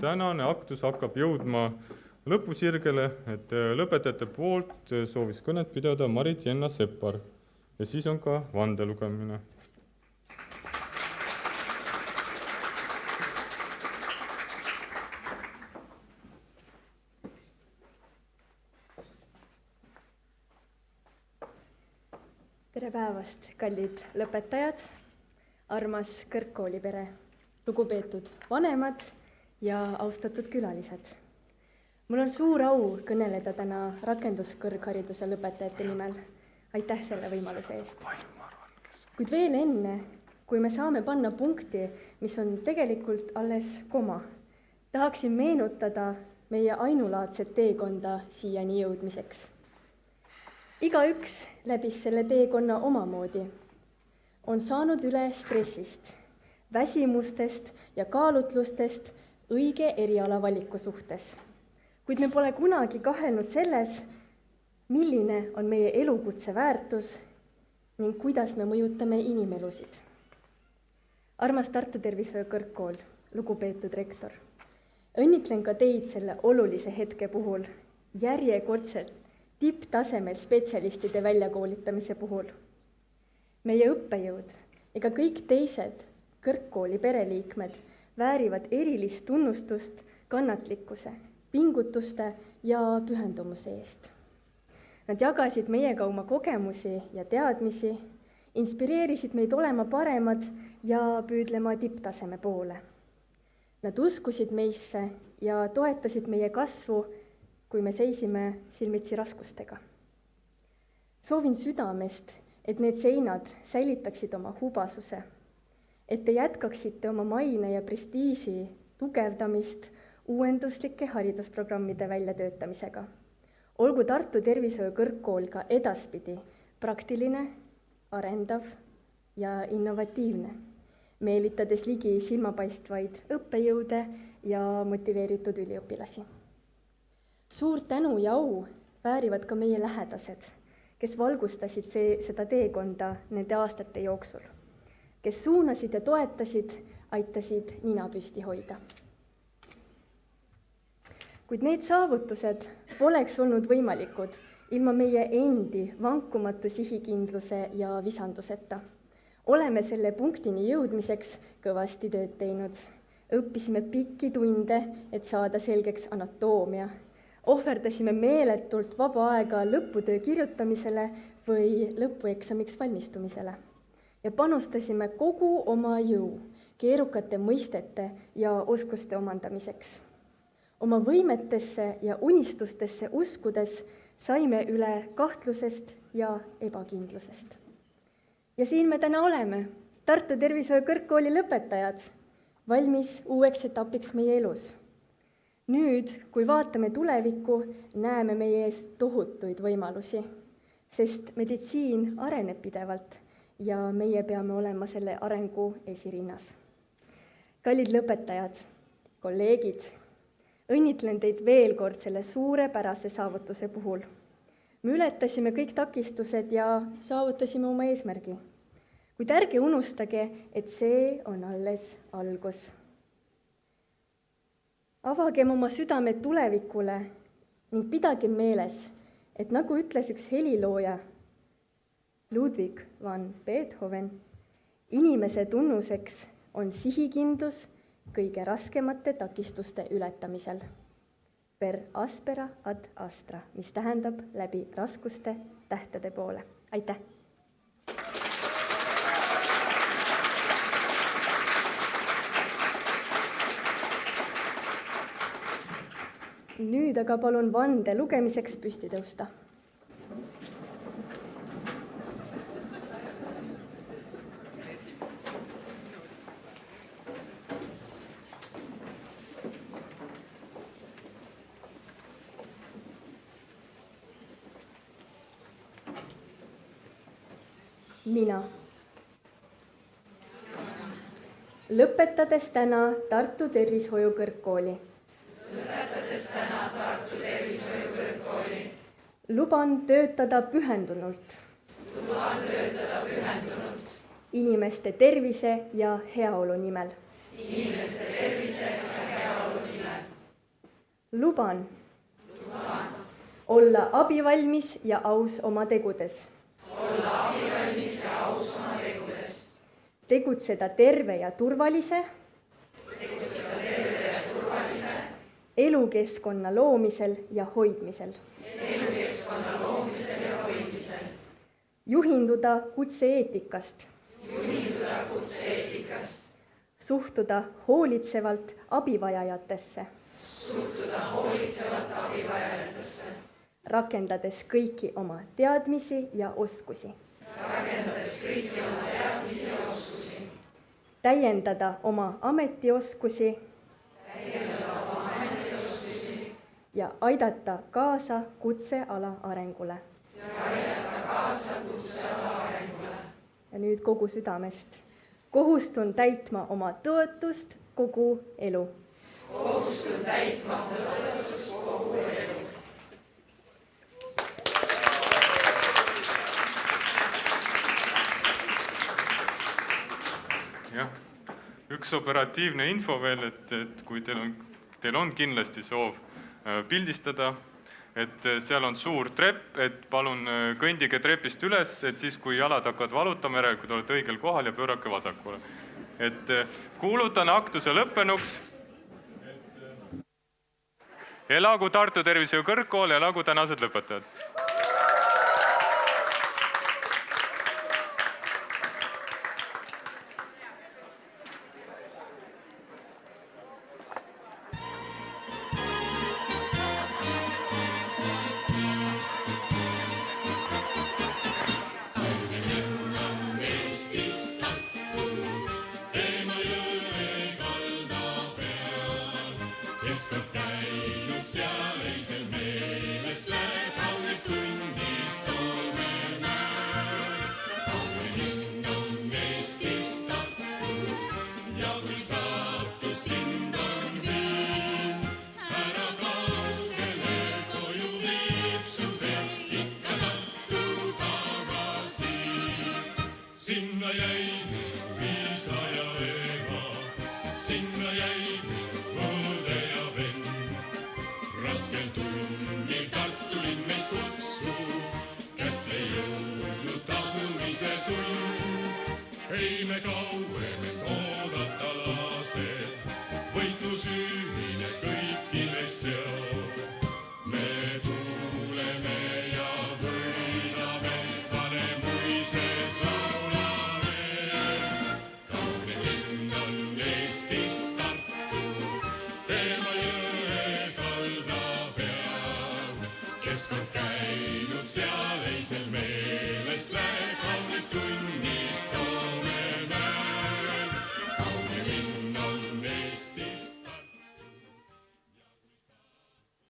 [SPEAKER 1] Tänane aktus hakkab jõudma lõpusirgele, et lõpetajate poolt soovis kõnet pidada Marit Jenna Seppar ja siis on ka vandelugemine.
[SPEAKER 10] Tere päevast, kallid lõpetajad, armas kõrgkoolipere, lugupeetud vanemad ja austatud külalised. Mul on suur au kõneleda täna rakenduskõrghariduse lõpetajate nimel. Aitäh selle võimaluse eest. Kuid veel enne, kui me saame panna punkti, mis on tegelikult alles koma, tahaksin meenutada meie ainulaadset teekonda siiani jõudmiseks. Igaüks läbis selle teekonna omamoodi. On saanud üle stressist, väsimustest ja kaalutlustest õige eriala valiku suhtes. Kuid me pole kunagi kahelnud selles, milline on meie elukutse väärtus ning kuidas me mõjutame inimelusid. Armas Tartu Tervishoiu Kõrgkool, lugupeetud rektor, õnnitlen ka teid selle olulise hetke puhul, järjekordselt tipptasemel spetsialistide väljakoolitamise puhul. Meie õppejõud ega kõik teised kõrgkooli pereliikmed väärivad erilist tunnustust kannatlikkuse, pingutuste ja pühendumuse eest. Nad jagasid meiega oma kogemusi ja teadmisi, inspireerisid meid olema paremad ja püüdlema tipptaseme poole. Nad uskusid meisse ja toetasid meie kasvu, kui me seisime silmitsi raskustega. Soovin südamest, et need seinad säilitaksid oma hubasuse, et te jätkaksite oma maine ja prestiiži tugevdamist uuenduslike haridusprogrammide väljatöötamisega. Olgu Tartu Tervishoiu Kõrgkool ka edaspidi praktiline, arendav ja innovatiivne, meelitades ligi silmapaistvaid õppejõude ja motiveeritud üliõpilasi. Suur tänu ja au väärivad ka meie lähedased, kes valgustasid seda teekonda nende aastate jooksul, kes suunasid ja toetasid, aitasid nina püsti hoida. Kuid need saavutused poleks olnud võimalikud ilma meie endi vankumatu sihikindluse ja visanduseta. Oleme selle punktini jõudmiseks kõvasti tööd teinud. Õppisime pikki tunde, et saada selgeks anatoomia. Ohverdasime meeletult vaba aega lõputöö kirjutamisele või lõpueksamiks valmistumisele. Ja panustasime kogu oma jõu keerukate mõistete ja oskuste omandamiseks. Oma võimetesse ja unistustesse uskudes saime üle kahtlusest ja ebakindlusest. Ja siin me täna oleme, Tartu Tervishoiu Kõrgkooli lõpetajad, valmis uueks etapiks meie elus. Nüüd, kui vaatame tulevikku, näeme meie ees tohutuid võimalusi, sest meditsiin areneb pidevalt ja meie peame olema selle arengu esirinnas. Kallid lõpetajad, kolleegid, õnnitlen teid veel kord selle suurepärase saavutuse puhul. Me ületasime kõik takistused ja saavutasime oma eesmärgi. Kuid ärge unustage, et see on alles algus. Avagem oma südamed tulevikule ning pidagem meeles, et nagu ütles üks helilooja Ludwig van Beethoven, inimese tunnuseks on sihikindlus kõige raskemate takistuste ületamisel. Per aspera ad astra, mis tähendab läbi raskuste tähtede poole. Aitäh! Nüüd aga palun vande lugemiseks püsti tõusta. Mina. Lõpetades täna Tartu Tervishoiu Kõrgkooli. Luban töötada pühendunult. Inimeste tervise ja heaolu nimel. Luban olla abivalmis ja aus oma tegudes. Tegutseda terve ja turvalise. Elukeskkonna loomisel ja hoidmisel. Juhinduda kutse-eetikast. Suhtuda hoolitsevalt abivajajatesse. Rakendades kõiki oma teadmisi ja oskusi. Täiendada oma ametioskusi. Ja aidata kaasa kutseala arengule. Ja nüüd kogu südamest. Kohustun täitma oma tõotust kogu elu.
[SPEAKER 1] Jah, üks operatiivne info veel, et kui teil on kindlasti soov pildistada, et seal on suur trepp, et palun kõndige trepist üles, et siis kui jalad hakkavad valutama, järelikult olete õigel kohal ja pöörake vasakule. Et kuulutan aktuse lõppenuks. Elagu Tartu Tervishoiu Kõrgkool, elagu tänased lõpetajad!
[SPEAKER 11] kes kord käinud seal eisel meelest läheb, kaunid tunnid toome näed. Kaunis linn on Eestis Tartu ja kui saatus sind on viinud, ära kaugele koju viib su tee ikka Tartu tagasi. Sinna jäi Liisa ja Ema, sinna jäi õde ja venn. Raskel tunnil Tartu linn meid kutsub, kätte jõudnud tasumise tund. Ei me kauem end oodata lase, võitlus